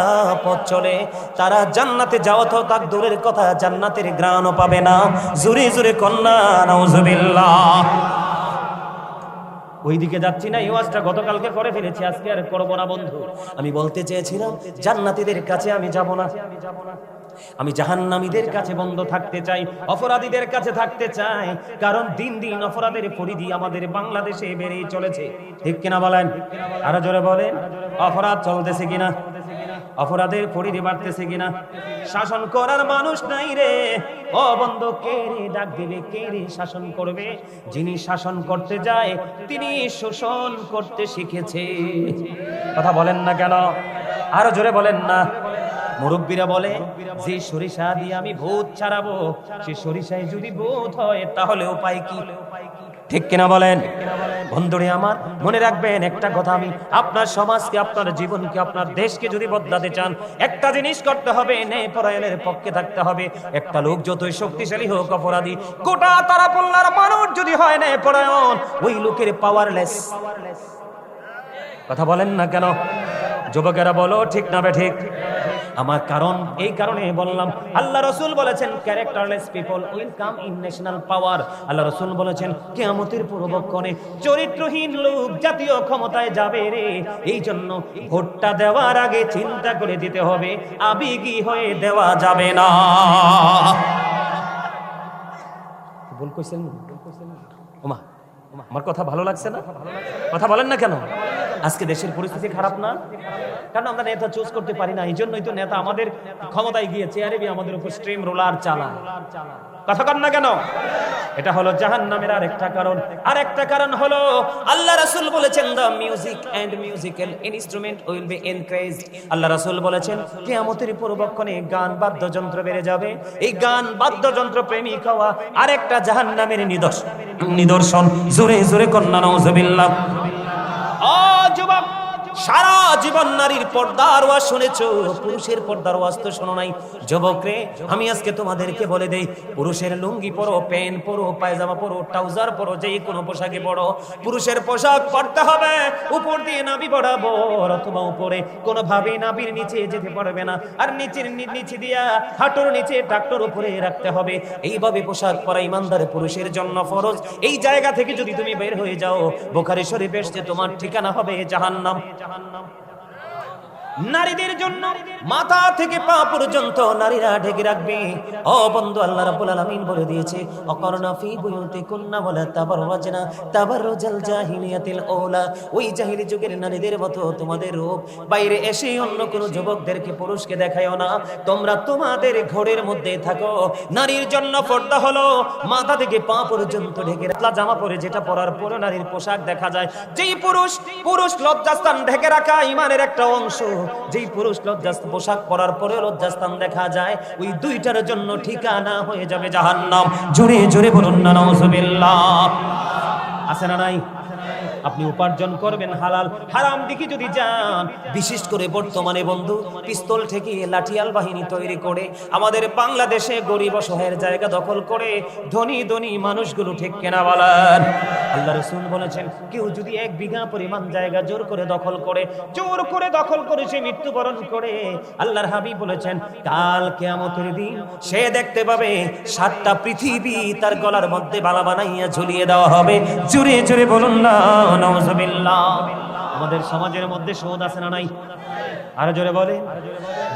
Speaker 2: পথ চলে, তারা জান্নাতে যাওয়া তো তার দূরের কথা, জান্নাতের ঘ্রাণও পাবে না। জোরে জোরে কন্যা নাউজুবিল্লাহ। ওইদিকে যাচ্ছি না, এই ওয়াজটা গতকালকে করে ফেলেছি, আজকে আর করব না বন্ধু। আমি বলতে চেয়েছিলাম জান্নাতীদের কাছে আমি যাব না, আমি জাহান্নামীদের কাছে বন্ধ থাকতে চাই, অপরাধীদের কাছে থাকতে চাই। কারণ দিন দিন অপরাধের পরিধি আমাদের বাংলাদেশে বেড়েই চলেছে, ঠিক কিনা বলেন? আরো জোরে বলেন, অপরাধ চলতেছে কিনা? অপরাধের পরিধি বাড়তেছে কিনা? শাসন করার মানুষ নাই রে। ও বন্ধু, কে রে ডাক দিবে, কে রে শাসন করবে? যিনি শাসন করতে যায় তিনি শোষণ করতে শিখেছে। কথা বলেন না কেন? আরো জোরে বলেন না। মুরব্বীরা বলে, যে সরিষা দিয়ে আমি ভূত ছাড়াবো, সে সরিষায় যদি ভূত হয় তাহলে উপায় কি? ঠিক কিনা বলেন? বন্ধুরে আমার, মনে রাখবেন একটা কথা, আমি আপনার সমাজকে, আপনার জীবনকে, আপনার দেশকে যদি বদলাতে চান, একটা জিনিস করতে হবে, ন্যায়পরায়ণের পক্ষে থাকতে হবে। একটা লোক যতই শক্তিশালী হোক, অপরাধী গোটা তারাপল্লার মানুষ যদি হয় ন্যায়পরায়ণ, ওই লোকের পাওয়ারলেস। কথা বলেন না কেন? যুবকেরা বলো, ঠিক না বে ঠিক? আমার কারণ এই কারণে বললাম, আল্লাহ রাসূল বলেছেন characterless people will come in national power. আল্লাহ রাসূল বলেছেন কিয়ামতের পূর্বক্ষণে চরিত্রহীন লোক জাতীয় ক্ষমতায় যাবে রে। এই জন্য ভোটটা দেওয়ার আগে চিন্তা করে দিতে হবে, আবেগী হয়ে দেওয়া যাবে না। ভুল কইছেন? ওমা, আমার কথা ভালো লাগছে না? কথা বলেন না কেন? আজকে দেশের পরিস্থিতি খারাপ না? কারণ আমরা নেতা চুজ করতে পারি না, এই জন্যই তো নেতা আমাদের ক্ষমতায় গিয়ে চেয়ারে গিয়ে আমাদের উপর স্ট্রিম রোলার চালায়। কথা কন না কেন? এটা হলো জাহান্নামের আরেকটা কারণ। আরেকটা কারণ হলো আল্লাহ রাসূল বলেছেন, the music and musical instrument will be increased. আল্লাহ রাসূল বলেছেন কিয়ামতের পূর্বক্ষণে গান বাদ্যযন্ত্র বেড়ে যাবে। এই গান বাদ্যযন্ত্র প্রেমিক হওয়া আরেকটা জাহান্নামের নিদর্শন। জোরে জোরে কন্না নাউজুবিল্লাহ। ও যুবক, সারা জীবন নারীর পর্দার ওয়াজ শুনেছো, পুরুষের পর্দার ওয়াজ তো শোনো নাই। যুবক রে, আমি আজকে তোমাদেরকে বলে দেই, পুরুষের লুঙ্গি পরো, প্যান্ট পরো, পায়জামা পরো, ট্রাউজার পরো, যেই কোনো পোশাকে পরো, পুরুষের পোশাক পরতে হবে উপর দিয়ে নাভি বরাবর, অথবা উপরে কোনোভাবেই নাভির নিচে যেতে পারবে না, আর নিচের নিচে দিয়া হাঁটুর নিচে টাকটোর উপরে রাখতে হবে। এইভাবে পোশাক পরা ইমানদার পুরুষের জন্য ফরজ। এই জায়গা থেকে যদি তুমি বের হয়ে যাও, বুখারী শরীফে এসেছে তোমার ঠিকানা হবে জাহান্নাম। নারীদের জন্য মাথা থেকে পা পর্যন্ত নারীরা ঢেকে রাখবে। ও বন্ধু, আল্লাহ রাব্বুল আলামিন বলে দিয়েছে, অকরনা ফি বুয়ুতিকুন্না ওয়ালা তাবাররাজনা তাবাররুজাল জাহিলিয়াতিল আউলা। ওই জাহিলি যুগের নারীদের মতো তোমাদের রূপ বাইরে এসে অন্য কোন যুবকদেরকে পুরুষকে দেখায়ও না। তোমরা তোমাদের ঘরের মধ্যে থাকো। নারীর জন্য পর্দা হলো মাথা থেকে পা পর্যন্ত ঢেকে রাখা জামা পরে, যেটা পরার পরে নারীর পোশাক দেখা যায়। যেই পুরুষ লজ্জাস্থান ঢেকে রাখা ঈমানের একটা অংশ। যেই পুরুষ লজ্জাস্থান পোশাক পরার পরে লজ্জাস্থান দেখা যায়, ওই দুইটার জন্য ঠিকানা হয়ে যাবে জাহান্নাম। জোরে জোরে বলুন না নাউজুবিল্লাহ। আছে না নাই? আপনি উপার্জন করবেন হালাল, হারাম দিকে যদি যান, বিশেষ করে বর্তমানে বন্ধু পিস্তল থেকে লাঠিয়াল বাহিনী তৈরি করে আমাদের বাংলাদেশে গরিব অসহায়ের জায়গা দখল করে ধনী ধনী মানুষগুলো ঠিক কেনা বলেন। আল্লাহ রাসূল বলেছেন, কেউ যদি 1 বিঘা পরিমাণ জায়গা জোর করে দখল করে সে মৃত্যুবরণ করে, আল্লাহর হাবিব বলেছেন কাল কিয়ামতের দিন সে দেখতে পাবে 7টা পৃথিবী তার গলার মধ্যে বালা বানাইয়া ঝুলিয়ে দেওয়া হবে। জোরে জোরে বলুন না নাউজুবিল্লাহ। আমাদের সমাজের মধ্যে সুদ আছে না নাই? আরো জোরে বলে।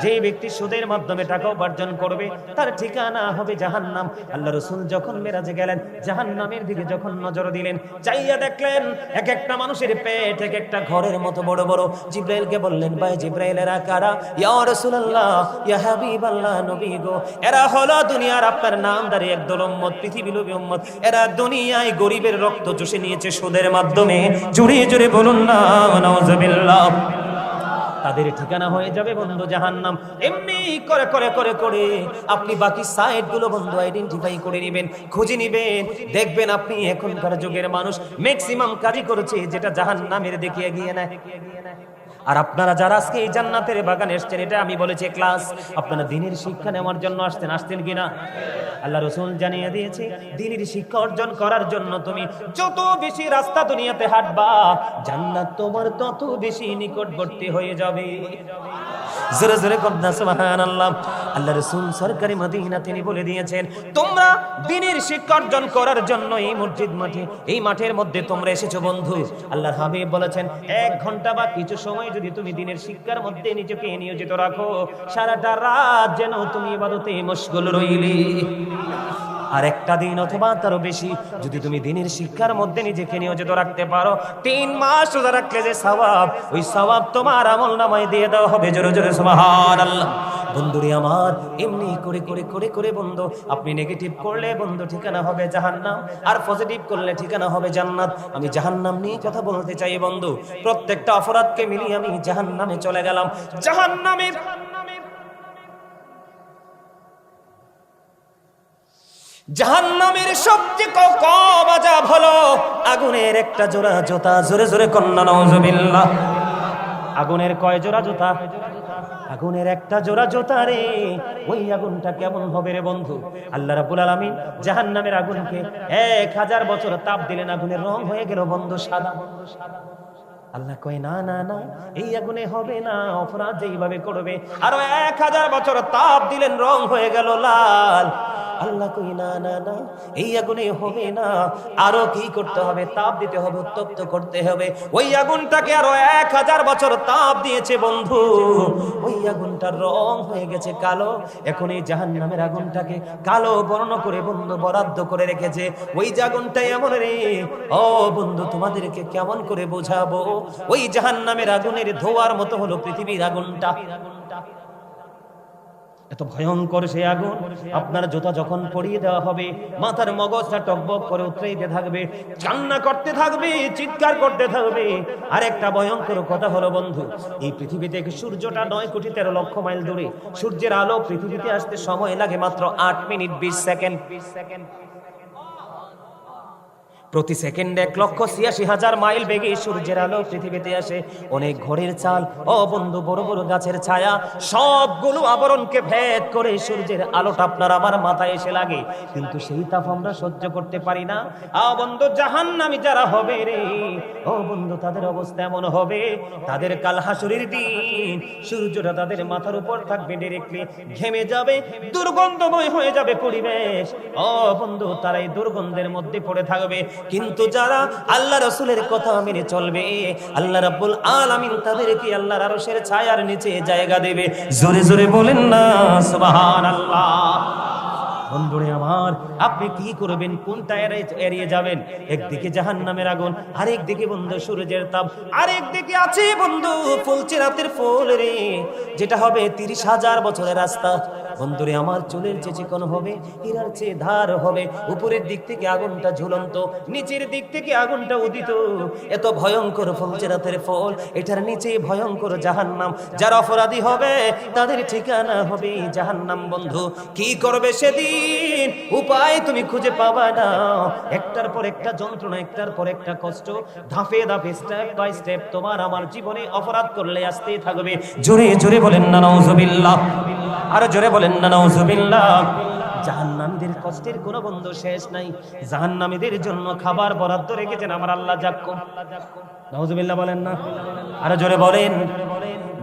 Speaker 2: যে ব্যক্তি সুদের মাধ্যমে টাকা উপার্জন করবে তার ঠিকানা হবে জাহান্নাম। আল্লাহ রাসূল যখন মেরাজে গেলেন, জাহান্নামের দিকে যখন নজর দিলেন, চাইয়া দেখলেন এক একটা মানুষের পেট এক একটা ঘরের মতো বড় বড়। জিবরাইলকে বললেন, ভাই জিবরাইল, এরা কারা? ইয়া রাসূলুল্লাহ, ইয়া হাবিবাল্লাহ, নবী গো, এরা হলো দুনিয়ার আপনার নামধারী একদল উম্মত, পৃথিবীলোভী উম্মত। এরা দুনিয়ায় গরিবের রক্ত চুষে নিয়েছে সুদের মাধ্যমে। জোরে জোরে বলুন না নাউজুবিল্লাহ। তাদের ঠিকানা হয়ে যাবে বন্ধু জাহান্নাম। এমনি করে করে করে করে আপনি বাকি সাইড গুলো বন্ধু আইডেন্টিফাই করে নেবেন, খুঁজে নেবেন, দেখবেন আপনি এখনকার যুগের মানুষ ম্যাক্সিমাম কাজই করেছে যেটা জাহান্নামের দিকে এগিয়ে নেয়। আর আপনারা যারা আজকে এই জান্নাতের বাগানে এসেছেন, এটা আমি বলেছি ক্লাস, আপনারা দ্বীনের শিক্ষা নেওয়ার জন্য আসতেন কিনা? আল্লাহ রাসূল জানিয়ে দিয়েছে, দ্বীনের শিক্ষা অর্জন করার জন্য তুমি যত বেশি রাস্তা দুনিয়াতে হাঁটবা, জান্নাত তোমার তত বেশি নিকটবর্তী হয়ে যাবে। জোরে জোরে কন্যা সুবহানাল্লাহ। আল্লাহ রাসূল সরকারি মদিনা তিনি বলে দিয়েছেন, তোমরা দ্বীনের শিক্ষা অর্জন করার জন্য এই মসজিদ মাঠে, এই মাঠের মধ্যে তোমরা এসেছো বন্ধু। আল্লাহর হাবিব বলেছেন, 1 ঘন্টা বা কিছু সময় যদি তুমি দ্বীনের শিক্ষার মধ্যে নিজেকে নিয়োজিত রাখো, সারাটা রাত যেন তুমি ইবাদতে মশগুল রইলি। আর একটা দিন অথবা তারও বেশি যদি তুমি দ্বীনের শিক্ষার মধ্যে নিজেকে নিয়োজিত রাখতে পারো, 3 মাস রোজা রাখলে যে সওয়াব, ওই সওয়াব তোমার আমলনামায় দিয়ে দেওয়া হবে। জোরে জোরে সুবহানাল্লাহ। বন্ধুরে আমার, এমনি করে করে করে করে বন্ধু আপনি নেগেটিভ করলে বন্ধু ঠিকানা হবে জাহান্নাম, আর পজিটিভ করলে ঠিকানা হবে জান্নাত। আমি জাহান্নাম নিয়ে কথা বলতে চাই বন্ধু। প্রত্যেকটা অপরাধকে মিলিয়ে আমি জাহান্নামে চলে গেলাম। জাহান্নামের সবচেয়ে কম আযাব হলো আগুনের একটা জোড়া জুতা। জোরে জোরে কন্না নাউজুবিল্লাহ। আগুনের কয় জোড়া জুতা? আগুনের একটা জোড়া জুতা রে। ওই আগুনটা কেমন হবে রে বন্ধু? আল্লাহ রাব্বুল আলামিন জাহান্নামের আগুনকে 1000 বছর তাপ দিলেন, আগুনের রং হয়ে গেল বন্ধু সাদা। আল্লাহ কয় না না না, এই আগুনে হবে না, অপরাধ যেইভাবে করবে আরো 1000 বছর তাপ দিলেন, রং হয়ে গেল লাল। আল্লাহ কই না না না, এই আগুনে হবে না, আরো কি করতে হবে? তাপ দিতে হবে, উত্তপ্ত করতে হবে। ওই আগুনটাকে আরো 1000 বছর তাপ দিয়েছে বন্ধু, ওই আগুনটার রং হয়ে গেছে কালো। এখন এই জাহান্নামের আগুনটাকে কালো বর্ণ করে বন্ধু বরাদ্দ করে রেখেছে। ওই আগুনটা এমন রে, ও বন্ধু তোমাদেরকে কেমন করে বোঝাবো? ওই জাহান্নামের আগুনের ধোঁয়ার মতো হলো পৃথিবীর আগুনটা। এত ভয়ঙ্কর সেই আগুন। আপনার জুতা যখন পরিয়ে দেওয়া হবে, মাথার মগজটা টকবক করে উতরাইতে থাকবে, কান্না করতে থাকবে, চিৎকার করতে থাকবে। আর একটা ভয়ঙ্কর কথা হলো বন্ধু, এই পৃথিবী থেকে সূর্যটা 9,13,00,000 মাইল দূরে। সূর্যের আলো পৃথিবীতে আসতে সময় লাগে মাত্র 8 মিনিট 20 সেকেন্ড। প্রতি সেকেন্ডে 1,86,000 মাইল বেগে সূর্যের আলো পৃথিবীতে আসে। অনেক ঘরের চাল, ও বন্ধু বড় বড় গাছের ছায়া, সবগুলো আবরণকে ভেদ করে সূর্যের আলোটা আপনার আমার মাথায় এসে লাগে, কিন্তু সেই তাপ আমরা সহ্য করতে পারি না। বন্ধু জাহান্নামী যারা হবে রে, ও বন্ধু তাদের অবস্থা এমন হবে, তাদের কাল হাসুরের দিন সূর্যটা তাদের মাথার উপর থাকবে, ডাইরেক্টলি ঘেমে যাবে, দুর্গন্ধময় হয়ে যাবে পরিবেশ। ও বন্ধু তারা এই দুর্গন্ধের মধ্যে পড়ে থাকবে। কিন্তু যারা আল্লাহ রাসূলের কথা মেনে চলবে, আল্লাহ রাব্বুল আলামিন তাদেরকে আল্লাহর আরশের ছায়ার নিচে জায়গা দেবে। জোরে জোরে বলেন না সুবহানাল্লাহ। বন্ধুরে আমার, আপনি কি করবেন? কোনটা এড়িয়ে যাবেন? একদিকে জাহান্নামের আগুন, আরেক দিকে বন্ধু সূর্যের তাপ, আরেক দিকে আছে বন্ধু ফুলচেরাতের ফুল রে, যেটা হবে 30,000 বছরের রাস্তা। বন্ধুরে আমার, চুলের চেয়ে চিকন হবে, হীরার চেয়ে ধার হবে, উপরের দিক থেকে আগুনটা ঝুলন্ত, নিচের দিক থেকে আগুনটা উদিত। এত ভয়ঙ্কর ফুলচেরাতের ফল, এটার নিচে ভয়ঙ্কর জাহান্নাম। যারা অপরাধী হবে তাদের ঠিকানা হবে জাহান্নাম। বন্ধু কি করবে সেদিন? উপায় তুমি খুঁজে পাবা না। একটার পর একটা যন্ত্রণা, একটার পর একটা কষ্ট, ধাপে ধাপে স্টেপ বাই স্টেপ তোমার আমার জীবনে অপরাধ করলে আসতেই থাকবে। জোরে জোরে বলেন না নাউজুবিল্লাহ, আরো জোরে বলেন না নাউজুবিল্লাহ। জাহান্নামীদের কষ্টের কোনো বন্ধু শেষ নাই। জাহান্নামীদের জন্য খাবার বরাদ্দ রেখেছেন আমার আল্লাহ। জাক্কুম, নাউজুবিল্লাহ বলেন না, আরো জোরে বলেন।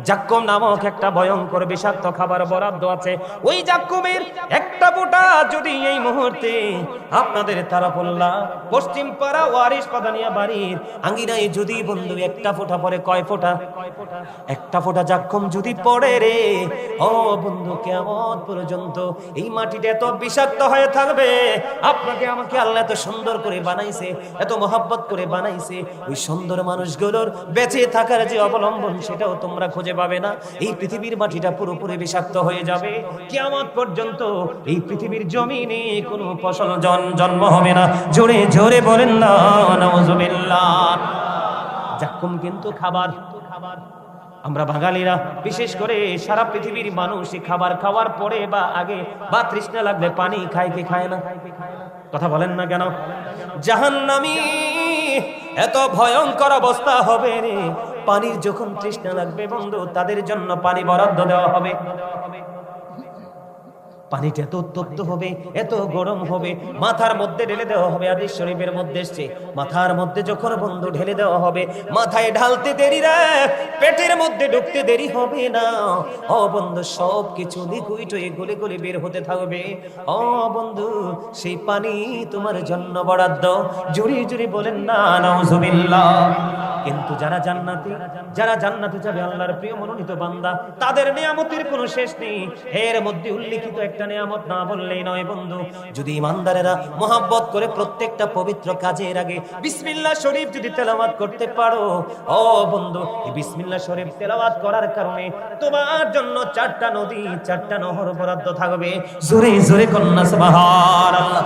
Speaker 2: জাক্কুম নামক একটা ভয়ঙ্কর বিষাক্ত খাবার বরাদ্দ আছে। ওই জাক্কুমের একটা ফোঁটা যদি এই মুহূর্তে আপনাদের তারাপল্লা পশ্চিম পাড়া ওয়ারিশ পাদানিয়া বাড়ির আঙ্গিনায় যদি বন্ধু একটা ফোঁটা পড়ে, কয় ফোঁটা? একটা ফোঁটা জাক্কুম যদি পড়ে রে, ও বন্ধু কিয়ামত পর্যন্ত এই মাটিটা এত বিষাক্ত হয়ে থাকবে। আপনাকে আমাকে আল্লাহ এত সুন্দর করে বানাইছে, এত মহব্বত করে বানাইছে, ওই সুন্দর মানুষগুলোর বেঁচে থাকার যে অবলম্বন সেটাও তোমরা খুঁজে পাবে না। এই পৃথিবীর মাটিটা পুরোপুরি বিষাক্ত হয়ে যাবে। কিয়ামত পর্যন্ত এই পৃথিবীর জমিনে কোনো ফসল জন্ম হবে না। জোরে জোরে বলেন না নাউজুবিল্লাহ। জাক্কুম কিন্তু খাবার। আমরা বাঙালিরা বিশেষ করে সারা পৃথিবীর মানুষ খাবার খাওয়ার পরে বা আগে বা তৃষ্ণা লাগলে পানি খায় কি খায় না? কথা বলেন না কেন? জাহান্নামী এত ভয়ঙ্কর অবস্থা হবে রে, পানির যখন তৃষ্ণা লাগবে বন্ধু তাদের জন্য পানি বরাদ্দ দেওয়া হবে। পানিটা এত উত্তপ্ত হবে, এত গরম হবে, মাথার মধ্যে ঢেলে দেওয়া হবে। হাদিস শরীফের মধ্যে এসেছে, মাথার মধ্যে যখন বন্ধু ঢেলে দেওয়া হবে, মাথায় ঢালতে দেরি রে, পেটের মধ্যে ঢুকতে দেরি হবে না। ও বন্ধু, সব কিছু লিকুইড হয়ে গলে গলে বের হতে থাকবে। ও বন্ধু, সেই পানি তোমার জন্য বরাদ্দ। জুড়ি জুড়ি বলেন না নাউজুবিল্লাহ। কিন্তু যারা জান্নাতে যাবে আল্লাহর প্রিয় মনোনীত বান্দা, তাদের নিয়ামতের কোনো শেষ নেই। এর মধ্যে উল্লেখিত একটা নিয়ামত না বললেই নয় বন্ধু। যদি ইমানদারেরা মহব্বত করে প্রত্যেকটা পবিত্র কাজের আগে বিসমিল্লাহ শরীফ যদি তেলাওয়াত করতে পারো, ও বন্ধু, এই বিসমিল্লাহ শরীফ তেলাওয়াত করার কারণে তোমার জন্য 4টা নদী, 4টা নহর বরাদ্দ থাকবে। জোরে জোরে কন্যা সুবহানাল্লাহ।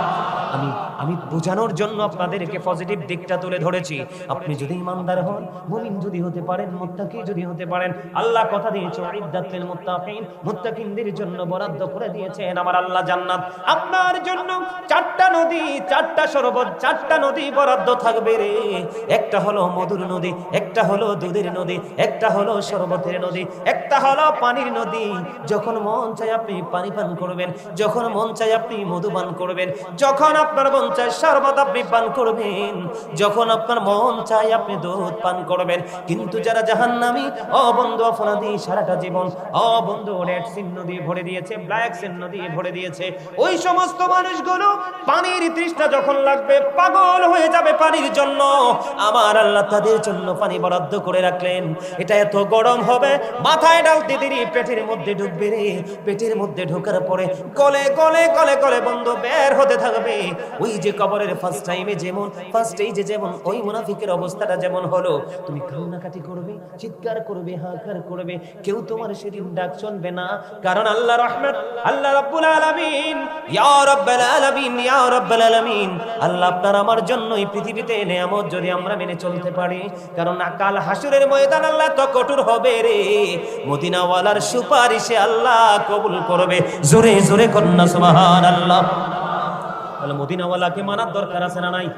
Speaker 2: আমি বোঝানোর জন্য আপনাদেরকে পজিটিভ দিকটা তুলে ধরেছি। আপনি যদি ইমানদার হন, মুমিন যদি হতে পারেন, মুত্তাকি যদি হতে পারেন, আল্লাহ কথা দিয়েছে উইদ্দাতুল মুত্তাকিন, মুত্তাকিনদের জন্য বরাদ্দ করে দিয়েছেন আমার আল্লাহ জান্নাত। আপনার জন্য 4টা নদী, 4টা সরোবর, 4টা নদী বরাদ্দ থাকবে রে। একটা হলো মধুর নদী, একটা হলো দুধের নদী, একটা হলো শরবতের নদী, একটা হলো পানির নদী। যখন মন চায় আপনি পানি পান করবেন, যখন মন চায় আপনি মধু পান করবেন, যখন আপনার মন চায় শরবত আপনি পান করবেন, যখন আপনার মন চায় আপনি দুধ পান করবেন। কিন্তু যারা জাহান্নামী, ও বন্ধু, অপরাধী সারাটা জীবন, ও বন্ধু, রেড চিহ্ন দিয়ে ভরে দিয়েছে, ব্ল্যাক চিহ্ন দিয়ে ভরে দিয়েছে, ওই সমস্ত মানুষগুলো পানির তৃষ্ণা যখন লাগবে পাগল হয়ে যাবে পানির জন্য। আমার আল্লাহ তাদের জন্য পানি বরাদ্দ করে রাখলেন। এটা এত গরম হবে, মাথায় ডালতে দেরি পেটের মধ্যে ঢুকবে রে। পেটের মধ্যে ঢোকার পরে গলে গলে গলে গলে বন্ধ বের হতে থাকবে। ওই যে কবরের ফার্স্ট টাইমে যেমন, ফার্স্ট স্টেজে যেমন ওই মুনাফিকের অবস্থাটা যেমন হলো, তুমি কান্নাকাটি করবে, চিৎকার করবে, হাহাকার করবে, কেউ তোমার সেদিন ডাক শুনবে না। কারণ আল্লাহ রহমত, আল্লাহ রাব্বুল আলামিন, ইয়া রাব্বাল আলামিন, ইয়া রাব্বাল আলামিন, আল্লাহ আপনার আমার জন্য এই পৃথিবীতে নিয়ামত যদি আমরা মেনে চলতে পারি, কারণ কাল হাসরের ময়দান আল্লাহ তো কঠোর হবে রে। মদিনাওয়ালার সুপারিশে আল্লাহ কবুল করবে। জোরে জোরে কন্যা সুবহানাল্লাহ। তাহলে মদিনাওয়ালাকে মানার দরকার আছে না নাই?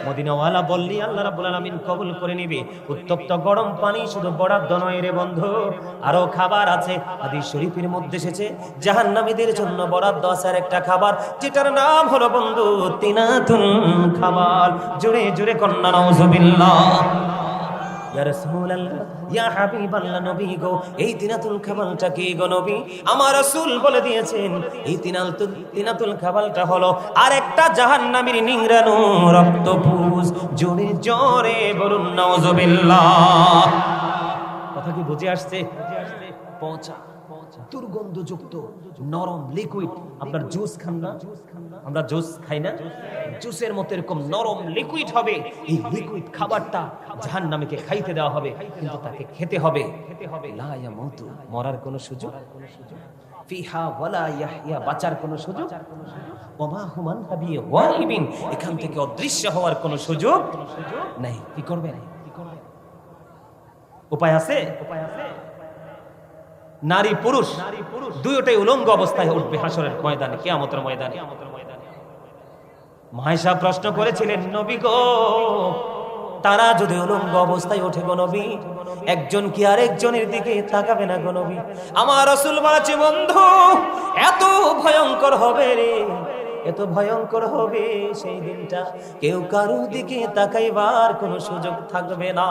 Speaker 2: মদিনাওয়ালা বললি আল্লাহ রাব্বুল আলামিন কবুল করে নিবে। উত্তপ্ত গরম পানি শুধু বরাদ্দ নয় রে বন্ধু, আরো খাবার আছে। হাদিস শরীফের মধ্যে এসেছে জাহান্নামীদের জন্য বরাদ্দ আছে আর একটা খাবার, যেটার নাম হলো বন্ধু তিনাতুন খাবার। জোরে জোরে কন্যা নাউজুবিল্লাহ। ইয়া রাসূলুল্লাহ, ইয়া হাবিবাল্লাহ, নবী গো, এই তিনাতুল খাবালটা কি গো নবী? আমার রাসূল বলে দিয়েছেন এই তিনাতুল খাবালটা হলো আরেকটা জাহান্নামীর নিংড়ানো রক্তপুষ। জোরে জোরে বলুন নাউযুবিল্লাহ। কথা কি বুঝে আসছে? পচা দুর্গন্ধযুক্ত নরম লিকুইড। আপনার জুস খান না, আমরা জুস খাই না, জুসের মতো এরকম নরম লিকুইড হবে। এই লিকুইড খাবারটা জাহান্নামীকে খাইতে দেওয়া হবে, কিন্তু তাকে খেতে হবে। লা ইয়ামুতু, মরার কোনো সুযোগ, ফিহা ওয়ালা ইয়াহইয়া, বাঁচার কোনো সুযোগ, ওমা হুমান হাবি গায়বিন, এখান থেকে অদৃশ্য হওয়ার কোনো সুযোগ নাই। কি করবেন? উপায় আছে? নারী পুরুষ দুইটাই উলঙ্গ অবস্থায় উঠবে হাসরের ময়দানে, কিয়ামতের ময়দানে। মায়েশা প্রশ্ন করেছিলেন, নবী গো, তারা যদি উলঙ্গ অবস্থায় ওঠে গো নবী, একজন কি আরেকজনের দিকে তাকাবে না গো নবী? আমার রাসূল বলেছে, বন্ধু, এত ভয়ঙ্কর হবে রে, এত ভয়ঙ্কর হবে সেই দিনটা, কেউ কারো দিকে তাকাইবার কোনো সুযোগ থাকবে না।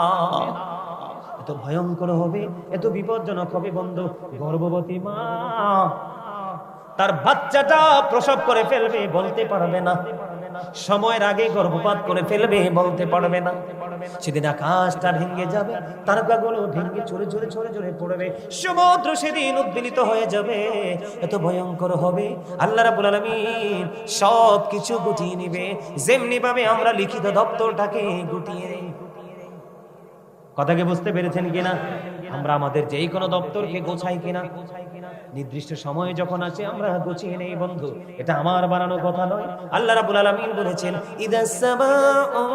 Speaker 2: এত ভয়ঙ্কর হবে, এত বিপজ্জনক হবে বন্ধু। গর্ভবতী মা তার বাচ্চাটা প্রসব করে ফেলবে, বলতে পারবে না। সময়ের আগে গর্ভপাত করে ফেলবে, বলতে পারবে না। সেদিন আকাশটা ভেঙে যাবে, তারকাগুলো ভেঙে চড়ে চড়ে চড়ে চড়ে পড়বে, সমুদ্র সেদিন উদ্বেলিত হয়ে যাবে। এত ভয়ঙ্কর হবে, আল্লাহ রাব্বুল আলামিন সব কিছু গুটিয়ে নিবে, যেমনি ভাবে আমরা লিখিত দপ্তরটাকে গুটিয়ে নেই। কথাকে বুঝতে পেরেছেন কিনা? আমরা আমাদের যেই কোনো দপ্তরকে গোছাই কিনা, নির্দিষ্ট সময়ে যখন আসে আমরা গুছিয়ে নেই বন্ধু। এটা আমার বানানো কথা নয়, আল্লাহ রাব্বুল আলামিন বলেছেন, ইদাস সামাউ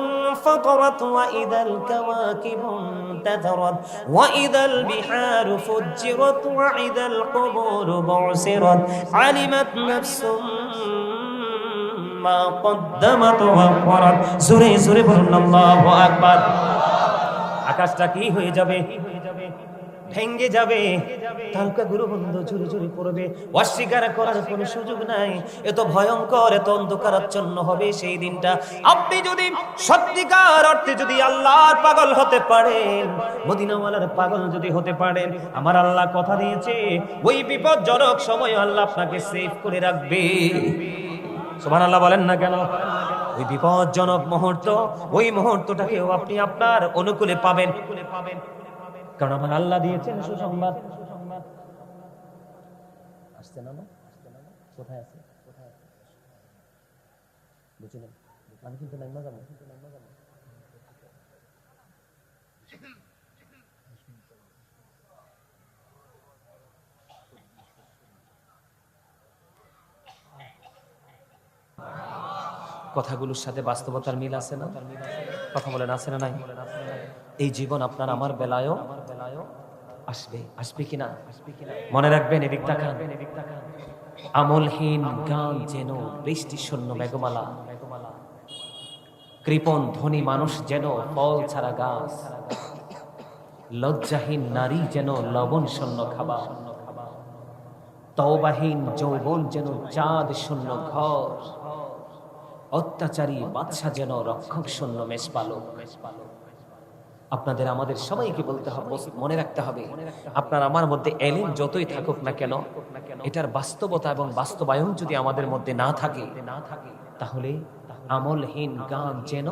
Speaker 2: ফাতারাত ওয়া ইদাল কাওয়াকিবু তাতারাত ওয়া ইদাল বিহারু ফুজ্জিরাত ওয়া ইদাল কুবুরু বুসিরাত আলিমাত নাফসুম মা কদ্দামাত ওয়া আখরাত। জোরে জোরে বলুন আল্লাহু আকবার। আকাশটা কি হয়ে যাবে? ভেঙ্গে যাবে, তারকাগুলো বন্ধ ঝুরে ঝুরে পড়বে, অস্বীকার করার কোনো সুযোগ নাই। এত ভয়ঙ্কর, এত অন্ধকারাচ্ছন্ন হবে সেই দিনটা। আপনি যদি সত্যিকার অর্থে যদি আল্লাহর পাগল হতে পারেন, মদিনাওয়ালার পাগল যদি হতে পারেন, আমার আল্লাহ কথা দিয়েছে ওই বিপজ্জনক সময় আল্লাহ আপনাকে সেভ করে রাখবে। সুবহানাল্লাহ বলেন না কেন? ওই বিপজ্জনক মুহূর্ত, ওই মুহূর্তটাকেও আপনি আপনার অনুকূলে পাবেন, কারণ আমার আল্লাহ দিয়েছেন সুসংবাদ। আসছে না? কোথায় আছে? বুঝলেন? আমি কিন্তু নাইমা যাবো। কথাগুলোর সাথে বাস্তবতার মিল আছে না? কথা বলেন, আছে না নাই? এই জীবন আপনার আমার বেলায়ও আসবে, আসবে কিনা মনে রাখবেন। এদিক তাকান, আমলহীন গান যেন বৃষ্টি শূন্য মেঘমালা, কৃপণ ধনী মানুষ যেন ফল ছাড়া গাছ, লজ্জাহীন নারী যেন লবণ শূন্য খাবার, তওবাহীন যৌবন যেন চাঁদ শূন্য ঘর, অত্যাচারী বাদশা যেন রক্ষক শূন্য মেষপালক। আপনাদের আমাদের সবাইকে বলতে হবে, মনে রাখতে হবে, আপনার আমার মধ্যে এলেম যতই থাকুক না কেন, এটার বাস্তবতা এবং বাস্তবায়ন যদি আমাদের মধ্যে না থাকে, তাহলে আমলহীন গান যেন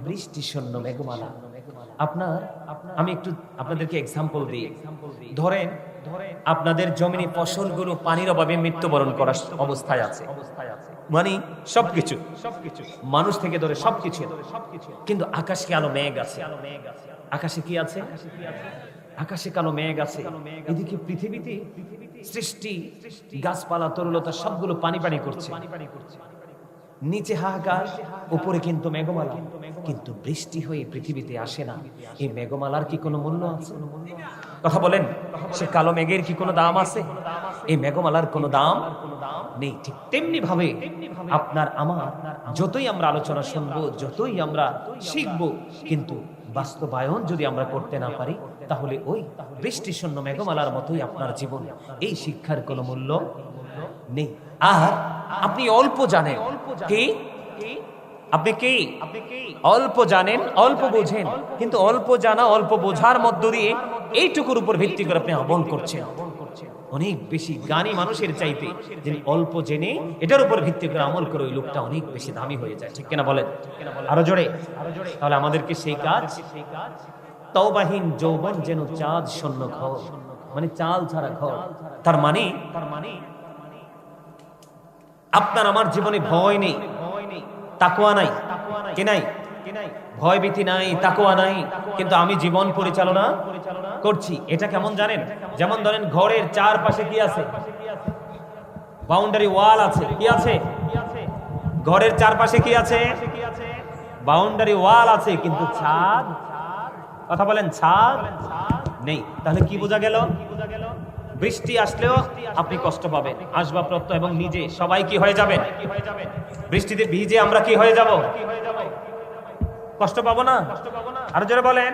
Speaker 2: বৃষ্টি শূন্য মেঘমালা। আমি একটু আপনাদেরকে এক্সাম্পল দিই। ধরেন আপনাদের জমিনে ফসলগুলো পানির অভাবে মৃত্যুবরণ করার অবস্থায় আছে, মানে সবকিছু, মানুষ থেকে ধরে সবকিছু, কিন্তু আকাশে কালো মেঘ আছে। আকাশে কি আছে? আকাশে কালো মেঘ আছে। এদিকে পৃথিবীতে সৃষ্টি, গাছপালা, তরুলতা সবগুলো পানি পানি করছে, নিচে হাহাকার, উপরে কিন্তু মেঘমালা, কিন্তু বৃষ্টি হয়ে পৃথিবীতে আসে না। এই মেঘমালার কি কোনো মূল্য আছে? কথা বলেন, সে কালো মেঘের কি কোনো দাম আছে? এই মেঘমালার কোনো দাম নেই। ঠিক তেমনি ভাবে আপনার আমার যতই আমরা আলোচনা শুনবো, যতই আমরা শিখবো, কিন্তু বাস্তবায়ন যদি আমরা করতে না পারি, তাহলে ওই বৃষ্টি শূন্য মেঘমালার মতোই আপনার জীবন। এই শিক্ষার কোনো মূল্য নেই। আর আপনি অল্প জানেন কি আপনি কি অল্প জানেন, অল্প বোঝেন, কিন্তু অল্প জানা অল্প বোঝার মধ্য দিয়ে এইটুকুর উপর ভিত্তি করে আপনি আমল করছেন। অনেক বেশি জ্ঞানী মানুষের চাইতে যিনি অল্প জেনে এটার উপর ভিত্তি করে আমল করে ওই লোকটা অনেক বেশি দামি হয়ে যায়। ঠিক কিনা বলেন? আরো জোরে। তাহলে আমাদেরকে সেই কাজ, তওবাহীন যৌবন যেন চাঁদ শূন্য ঘর, মানে চাল ছাড়া ঘর। তার মানে আপনার আমার জীবনে ভয় নেই, তাকওয়া নাই, কি নাই? ভয় ভীতি নাই, তাকওয়া নাই, কিন্তু আমি জীবন পরিচালনা করছি। এটা কেমন জানেন? যেমন ধরেন ঘরের চারপাশে কি আছে? বাউন্ডারি ওয়াল আছে। কি আছে? ঘরের চারপাশে কি আছে? বাউন্ডারি ওয়াল আছে, কিন্তু ছাদ, কথা বলেন, ছাদ নেই। তাহলে কি বোঝা গেল? বৃষ্টি আসলেও আপনি কষ্ট পাবেন, আসবাবপত্র এবং নিজে সবাই কি হয়ে যাবেন? বৃষ্টিতে ভিজে আমরা কি হয়ে যাব? কষ্ট পাবো না? আরো জোরে বলেন।